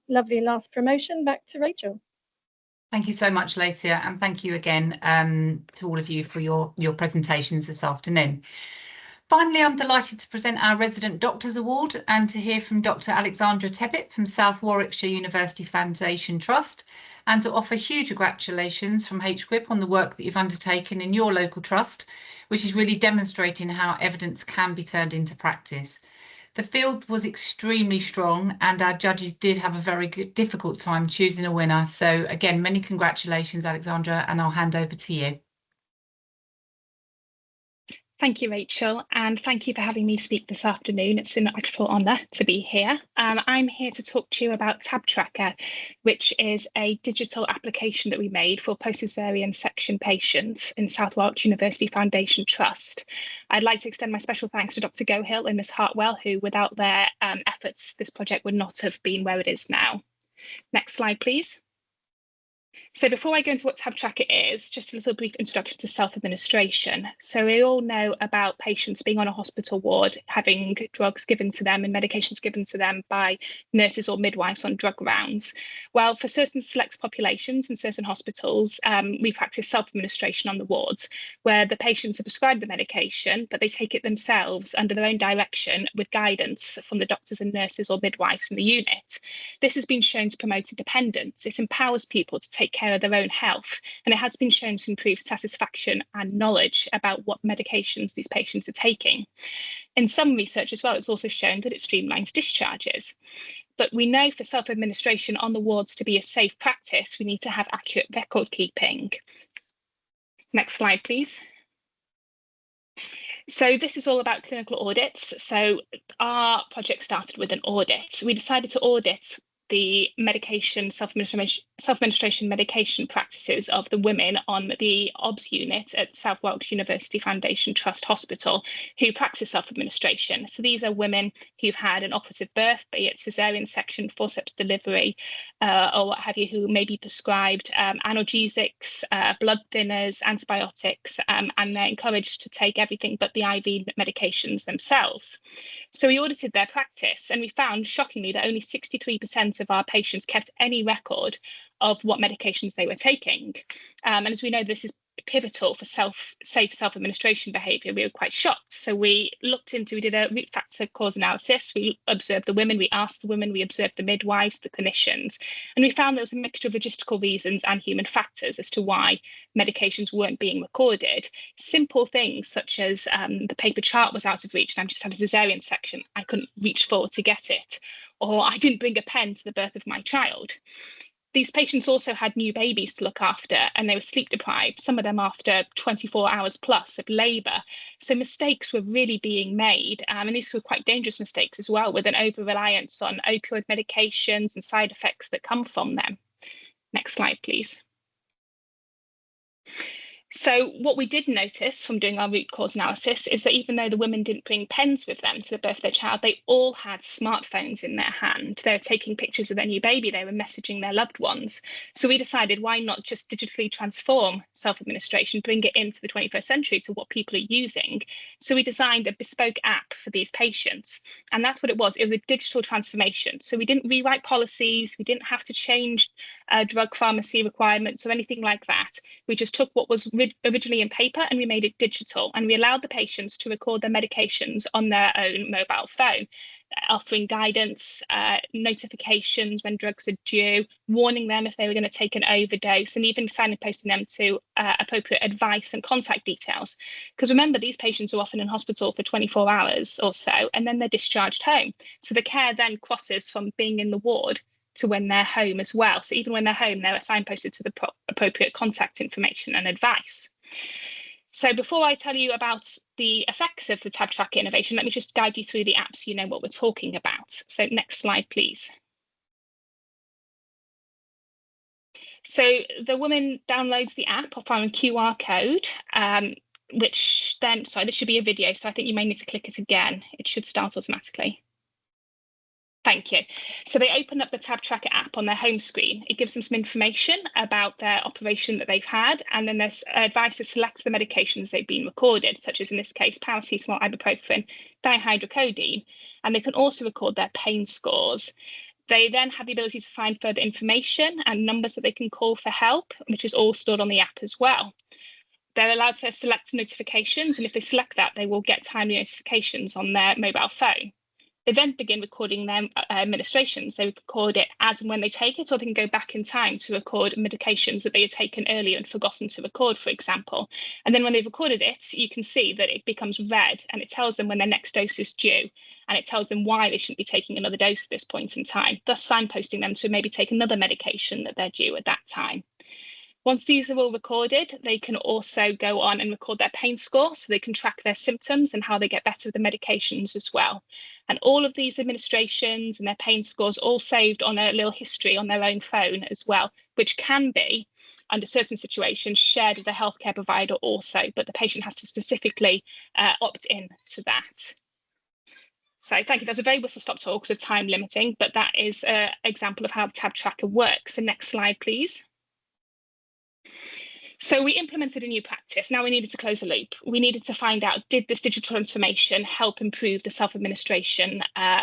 lovely last promotion. Back to Rachel. Thank you so much, Lacia, and thank you again to all of you for your presentations this afternoon. Finally, I'm delighted to present our Resident Doctors Award and to hear from Dr. Alexandra Tebbit from South Warwickshire University Foundation Trust, and to offer huge congratulations from HQIP on the work that you've undertaken in your local trust, which is really demonstrating how evidence can be turned into practice. The field was extremely strong and our judges did have a very difficult time choosing a winner. So again, many congratulations, Alexandra, and I'll hand over to you. Thank you, Rachel, and thank you for having me speak this afternoon. It's an actual honour to be here. I'm here to talk to you about Tab Tracker, which is a digital application that we made for post-caesarean section patients in South Warwick University Foundation Trust. I'd like to extend my special thanks to Dr. Gohill and Ms. Hartwell, who without their efforts, this project would not have been where it is now. Next slide, please. So before I go into what Tab Tracker is, just a little brief introduction to self-administration. So we all know about patients being on a hospital ward, having drugs given to them and medications given to them by nurses or midwives on drug rounds. Well, for certain select populations and certain hospitals, we practice self-administration on the wards, where the patients are prescribed the medication, but they take it themselves under their own direction with guidance from the doctors and nurses or midwives in the unit. This has been shown to promote independence. It empowers people to take care of their own health, and it has been shown to improve satisfaction and knowledge about what medications these patients are taking. In some research as well, it's also shown that it streamlines discharges. But we know for self-administration on the wards to be a safe practice, we need to have accurate record keeping. Next slide, please. So this is all about clinical audits. So our project started with an audit. We decided to audit the medication, self-administration medication practices of the women on the OBS unit at South Warwick University Foundation Trust Hospital who practice self-administration. So these are women who've had an operative birth, be it caesarean section, forceps delivery, or what have you, who may be prescribed analgesics, blood thinners, antibiotics, and they're encouraged to take everything but the IV medications themselves. So we audited their practice and we found, shockingly, that only 63% of our patients kept any record of what medications they were taking. And as we know, this is pivotal for safe self-administration behaviour. We were quite shocked. So we did a root factor cause analysis. We observed the women, we asked the women, we observed the midwives, the clinicians, and we found there was a mixture of logistical reasons and human factors as to why medications weren't being recorded. Simple things such as the paper chart was out of reach and I just had a caesarean section. I couldn't reach forward to get it, or I didn't bring a pen to the birth of my child. These patients also had new babies to look after and they were sleep deprived, some of them after 24 hours plus of labour. So mistakes were really being made, and these were quite dangerous mistakes as well, with an over-reliance on opioid medications and side effects that come from them. Next slide, please. So what we did notice from doing our root cause analysis is that even though the women didn't bring pens with them to the birth of their child, they all had smartphones in their hand. They were taking pictures of their new baby. They were messaging their loved ones. So we decided, why not just digitally transform self-administration, bring it into the 21st century to what people are using. So we designed a bespoke app for these patients. And that's what it was. It was a digital transformation. So we didn't rewrite policies. We didn't have to change drug pharmacy requirements or anything like that. We just took what was originally in paper and we made it digital, and we allowed the patients to record their medications on their own mobile phone, offering guidance, notifications when drugs are due, warning them if they were going to take an overdose, and even signposting them to appropriate advice and contact details. Because remember, these patients are often in hospital for 24 hours or so, and then they're discharged home. So the care then crosses from being in the ward to when they're home as well. So even when they're home, they're signposted to the appropriate contact information and advice. So before I tell you about the effects of the Tab Tracker innovation, let me just guide you through the app so you know what we're talking about. So next slide, please. So the woman downloads the app off our QR code, which then, sorry, this should be a video, so I think you may need to click it again. It should start automatically. Thank you. So they open up the Tab Tracker app on their home screen. It gives them some information about their operation that they've had, and then there's advice to select the medications they've been recorded, such as in this case, paracetamol, ibuprofen, dihydrocodone, and they can also record their pain scores. They then have the ability to find further information and numbers that they can call for help, which is all stored on the app as well. They're allowed to select notifications, and if they select that, they will get timely notifications on their mobile phone. They then begin recording their administrations. They record it as and when they take it, or they can go back in time to record medications that they had taken earlier and forgotten to record, for example. And then when they've recorded it, you can see that it becomes red, and it tells them when their next dose is due, and it tells them why they shouldn't be taking another dose at this point in time, thus signposting them to maybe take another medication that they're due at that time. Once these are all recorded, they can also go on and record their pain score, so they can track their symptoms and how they get better with the medications as well. And all of these administrations and their pain scores all saved on a little history on their own phone as well, which can be, under certain situations, shared with the healthcare provider also, but the patient has to specifically opt in to that. So thank you. That's a very whistle-stop tour because of time limiting, but that is an example of how the Tab Tracker works. So next slide, please. So we implemented a new practice. Now we needed to close the loop. We needed to find out, did this digital transformation help improve the self-administration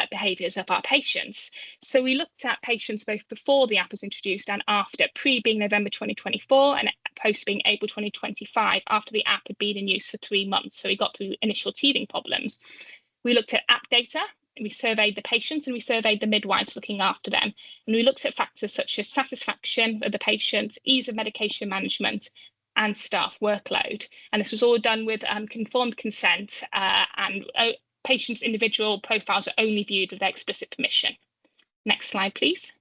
behaviours of our patients? So we looked at patients both before the app was introduced and after, pre being November 2024 and post being April 2025, after the app had been in use for 3 months. So we got through initial teething problems. We looked at app data. We surveyed the patients and we surveyed the midwives looking after them. And we looked at factors such as satisfaction of the patient, ease of medication management, and staff workload. And this was all done with informed consent, and patients' individual profiles are only viewed with their explicit permission. Next slide, please.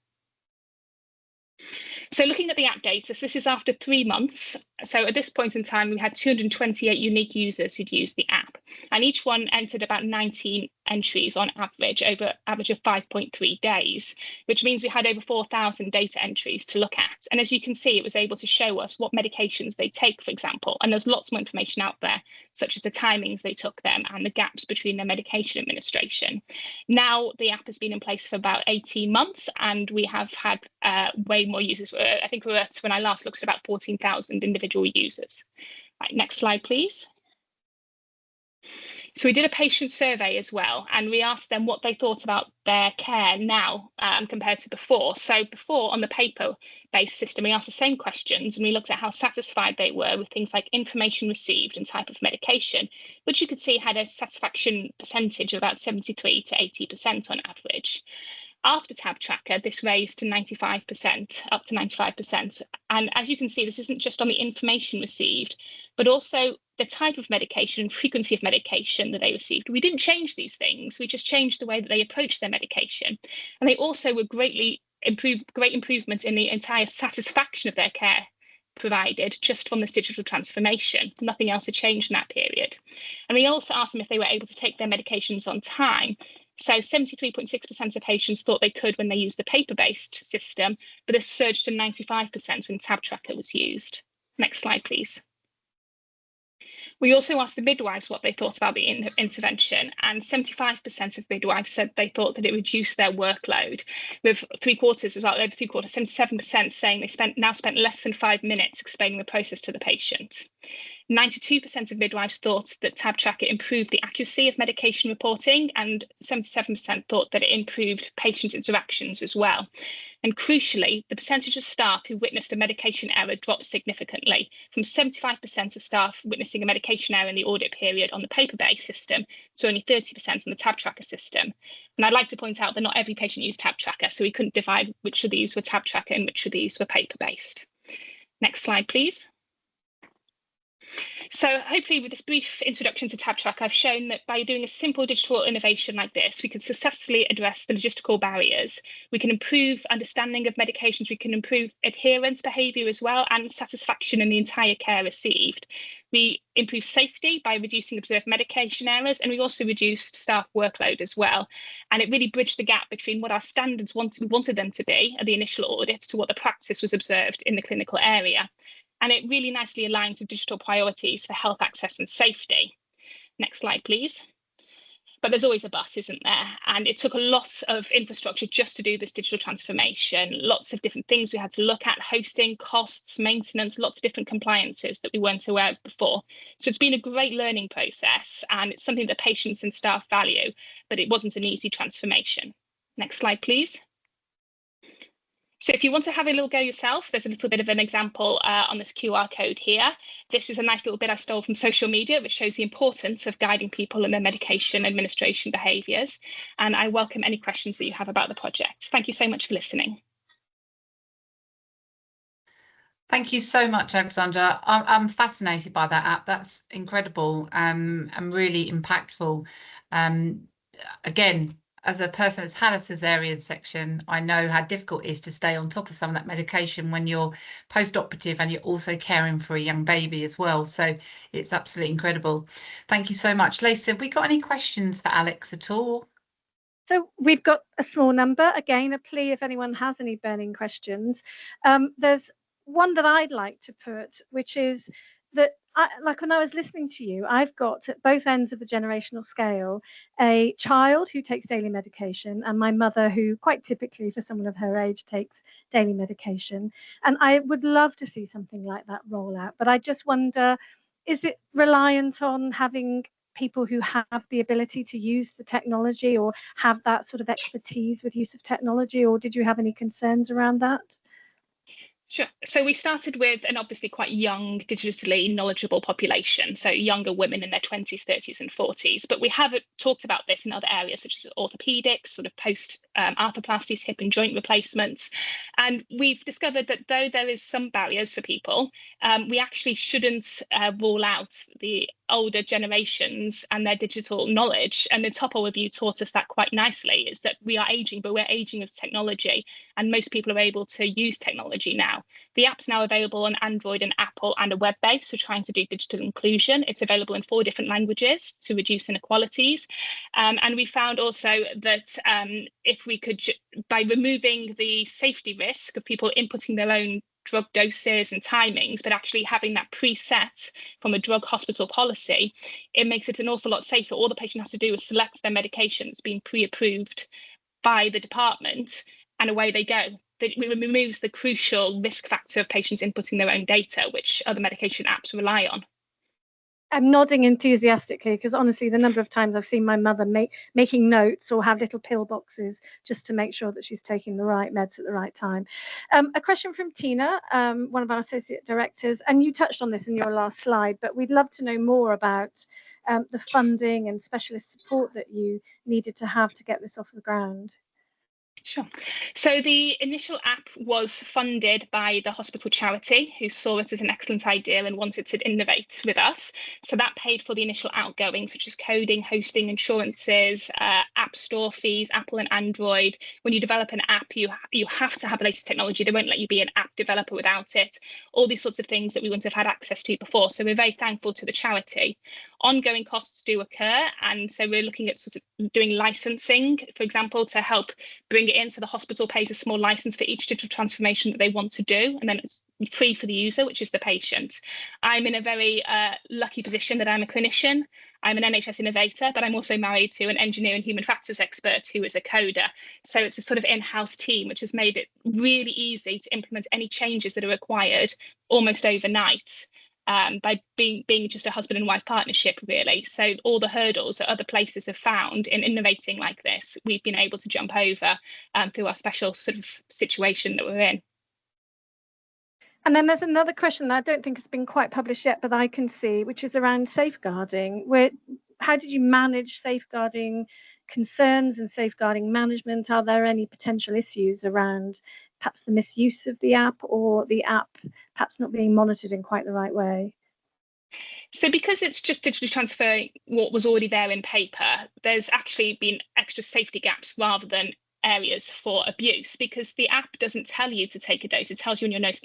So looking at the app data, so this is after 3 months. So at this point in time, we had 228 unique users who'd used the app, and each one entered about 19 entries on average over average of 5.3 days, which means we had over 4,000 data entries to look at. And as you can see, it was able to show us what medications they take, for example, and there's lots more information out there, such as the timings they took them and the gaps between their medication administration. Now the app has been in place for about 18 months, and we have had way more users. I think we're at, when I last looked, at about 14,000 individual users. Right, next slide, please. So we did a patient survey as well, and we asked them what they thought about their care now compared to before. So before, on the paper-based system, we asked the same questions, and we looked at how satisfied they were with things like information received and type of medication, which you could see had a satisfaction percentage of about 73 to 80% on average. After Tab Tracker, this raised to 95%, up to 95%. And as you can see, this isn't just on the information received, but also the type of medication and frequency of medication that they received. We didn't change these things. We just changed the way that they approached their medication. And they also were great improvements in the entire satisfaction of their care provided just from this digital transformation. Nothing else had changed in that period. And we also asked them if they were able to take their medications on time. So 73.6% of patients thought they could when they used the paper-based system, but this surged to 95% when Tab Tracker was used. Next slide, please. We also asked the midwives what they thought about the intervention, and 75% of midwives said they thought that it reduced their workload, with over 77% saying they now spent less than 5 minutes explaining the process to the patient. 92% of midwives thought that Tab Tracker improved the accuracy of medication reporting, and 77% thought that it improved patient interactions as well. And crucially, the percentage of staff who witnessed a medication error dropped significantly, from 75% of staff witnessing a medication error in the audit period on the paper-based system to only 30% on the Tab Tracker system. And I'd like to point out that not every patient used Tab Tracker, so we couldn't divide which of these were Tab Tracker and which of these were paper-based. Next slide, please. So hopefully with this brief introduction to Tab Tracker, I've shown that by doing a simple digital innovation like this, we can successfully address the logistical barriers. We can improve understanding of medications, we can improve adherence behaviour as well, and satisfaction in the entire care received. We improve safety by reducing observed medication errors, and we also reduced staff workload as well. And it really bridged the gap between what our standards we wanted them to be at the initial audit to what the practice was observed in the clinical area. And it really nicely aligns with digital priorities for health access and safety. Next slide, please. But there's always a but, isn't there? And it took a lot of infrastructure just to do this digital transformation. Lots of different things we had to look at: hosting, costs, maintenance, lots of different compliances that we weren't aware of before. So it's been a great learning process, and it's something that patients and staff value, but it wasn't an easy transformation. Next slide, please. So if you want to have a little go yourself, there's a little bit of an example on this QR code here. This is a nice little bit I stole from social media, which shows the importance of guiding people in their medication administration behaviours. And I welcome any questions that you have about the project. Thank you so much for listening. Thank you so much, Alexandra. I'm fascinated by that app. That's incredible and really impactful. Again, as a person that's had a cesarean section, I know how difficult it is to stay on top of some of that medication when you're post-operative and you're also caring for a young baby as well. So it's absolutely incredible. Thank you so much. Lisa, have we got any questions for Alex at all? So we've got a small number. Again, a plea if anyone has any burning questions. There's one that I'd like to put, which is that like when I was listening to you, I've got at both ends of the generational scale a child who takes daily medication and my mother who quite typically for someone of her age takes daily medication. And I would love to see something like that roll out. But I just wonder, is it reliant on having people who have the ability to use the technology or have that sort of expertise with use of technology, or did you have any concerns around that? Sure. So we started with an obviously quite young, digitally knowledgeable population, so younger women in their 20s, 30s and 40s. But we have talked about this in other areas such as orthopedics, sort of post-arthroplasties, hip and joint replacements. And we've discovered that though there is some barriers for people, we actually shouldn't rule out the older generations and their digital knowledge. And the Topo review taught us that quite nicely, is that we are aging, but we're aging of technology, and most people are able to use technology now. The app's now available on Android and Apple and a web-based for trying to do digital inclusion. It's available in 4 different languages to reduce inequalities. And we found also that if we could, by removing the safety risk of people inputting their own drug doses and timings, but actually having that preset from a drug hospital policy, it makes it an awful lot safer. All the patient has to do is select their medication that's been pre-approved by the department, and away they go. It removes the crucial risk factor of patients inputting their own data, which other medication apps rely on. I'm nodding enthusiastically because honestly, the number of times I've seen my mother making notes or have little pill boxes just to make sure that she's taking the right meds at the right time. A question from Tina, one of our associate directors, and you touched on this in your last slide, but we'd love to know more about the funding and specialist support that you needed to have to get this off the ground. Sure. So the initial app was funded by the hospital charity, who saw it as an excellent idea and wanted to innovate with us. So that paid for the initial outgoing, such as coding, hosting, insurances, app store fees, Apple and Android. When you develop an app, you have to have the latest technology. They won't let you be an app developer without it. All these sorts of things that we wouldn't have had access to before. So we're very thankful to the charity. Ongoing costs do occur, and so we're looking at sort of doing licensing, for example, to help bring it it in. So the hospital pays a small license for each digital transformation that they want to do, and then it's free for the user, which is the patient. I'm in a very lucky position that I'm a clinician. I'm an NHS innovator, but I'm also married to an engineer and human factors expert who is a coder. So it's a sort of in-house team, which has made it really easy to implement any changes that are required almost overnight. By being just a husband and wife partnership, really. So all the hurdles that other places have found in innovating like this, we've been able to jump over through our special sort of situation that we're in. And then there's another question that I don't think has been quite published yet, but I can see, which is around safeguarding. How did you manage safeguarding concerns and safeguarding management? Are there any potential issues around perhaps the misuse of the app, or the app perhaps not being monitored in quite the right way? So because it's just digitally transferring what was already there in paper, there's actually been extra safety gaps rather than areas for abuse, because the app doesn't tell you to take a dose. It tells you when your next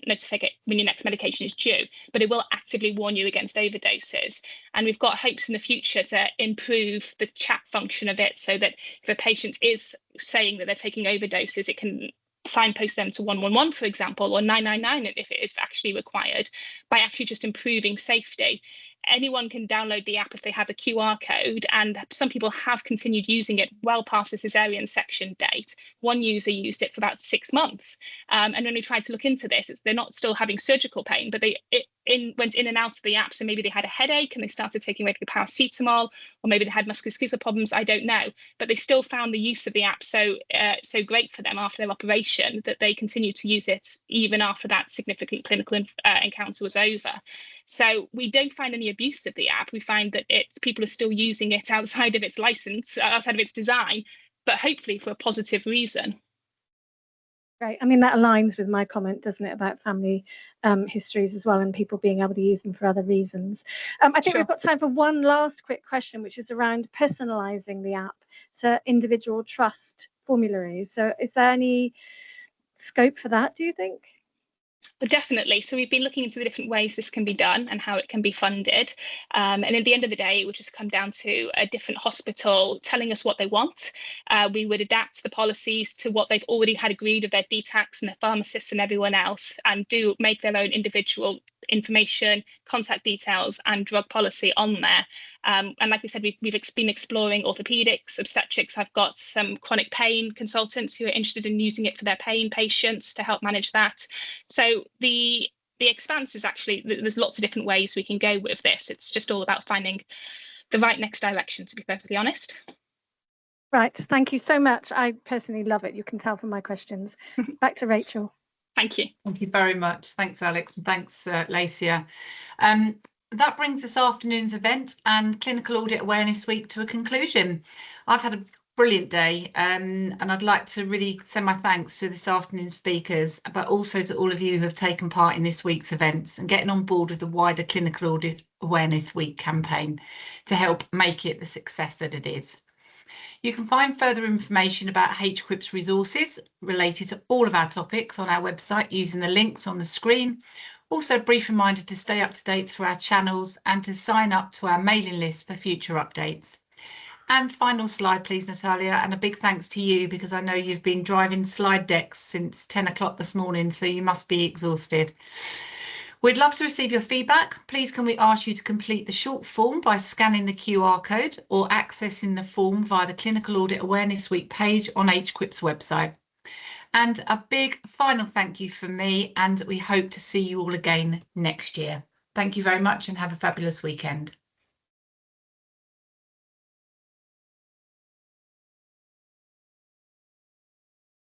medication is due, but it will actively warn you against overdoses. And we've got hopes in the future to improve the chat function of it, so that if a patient is saying that they're taking overdoses, it can signpost them to 111, for example, or 999 if it is actually required, by actually just improving safety. Anyone can download the app if they have a QR code, and some people have continued using it well past the cesarean section date. One user used it for about 6 months, and when we tried to look into this, they're not still having surgical pain, but went in and out of the app. So maybe they had a headache and they started taking regular paracetamol, or maybe they had musculoskeletal problems, I don't know, but they still found the use of the app so great for them after their operation that they continued to use it even after that significant clinical encounter was over. So we don't find any abuse of the app. We find that people are still using it outside of its license, outside of its design, but hopefully for a positive reason. Right. I mean, that aligns with my comment, doesn't it, about family histories as well, and people being able to use them for other reasons. I think we've got time for one last quick question, which is around personalising the app to individual trust formularies. So is there any scope for that, do you think? But definitely. So we've been looking into the different ways this can be done and how it can be funded. And at the end of the day, it would just come down to a different hospital telling us what they want. We would adapt the policies to what they've already had agreed with their DTACs and their pharmacists and everyone else, and do make their own individual information, contact details and drug policy on there. And like we said, we've been exploring orthopedics, obstetrics. I've got some chronic pain consultants who are interested in using it for their pain patients to help manage that. So the expanse is actually, there's lots of different ways we can go with this. It's just all about finding the right next direction, to be perfectly honest. Right, thank you so much. I personally love it. You can tell from my questions. Back to Rachel. Thank you. Thank you very much. Thanks, Alex, and thanks, Lacia. That brings this afternoon's event and Clinical Audit Awareness Week to a conclusion. I've had a brilliant day, and I'd like to really send my thanks to this afternoon's speakers, but also to all of you who have taken part in this week's events and getting on board with the wider Clinical Audit Awareness Week campaign to help make it the success that it is. You can find further information about HQIP's resources related to all of our topics on our website using the links on the screen. Also, a brief reminder to stay up to date through our channels and to sign up to our mailing list for future updates. And final slide, please, Natalia, and a big thanks to you, because I know you've been driving slide decks since 10 o'clock this morning, so you must be exhausted. We'd love to receive your feedback. Please can we ask you to complete the short form by scanning the QR code or accessing the form via the Clinical Audit Awareness Week page on HQIP's website. And a big final thank you from me, and we hope to see you all again next year. Thank you very much and have a fabulous weekend.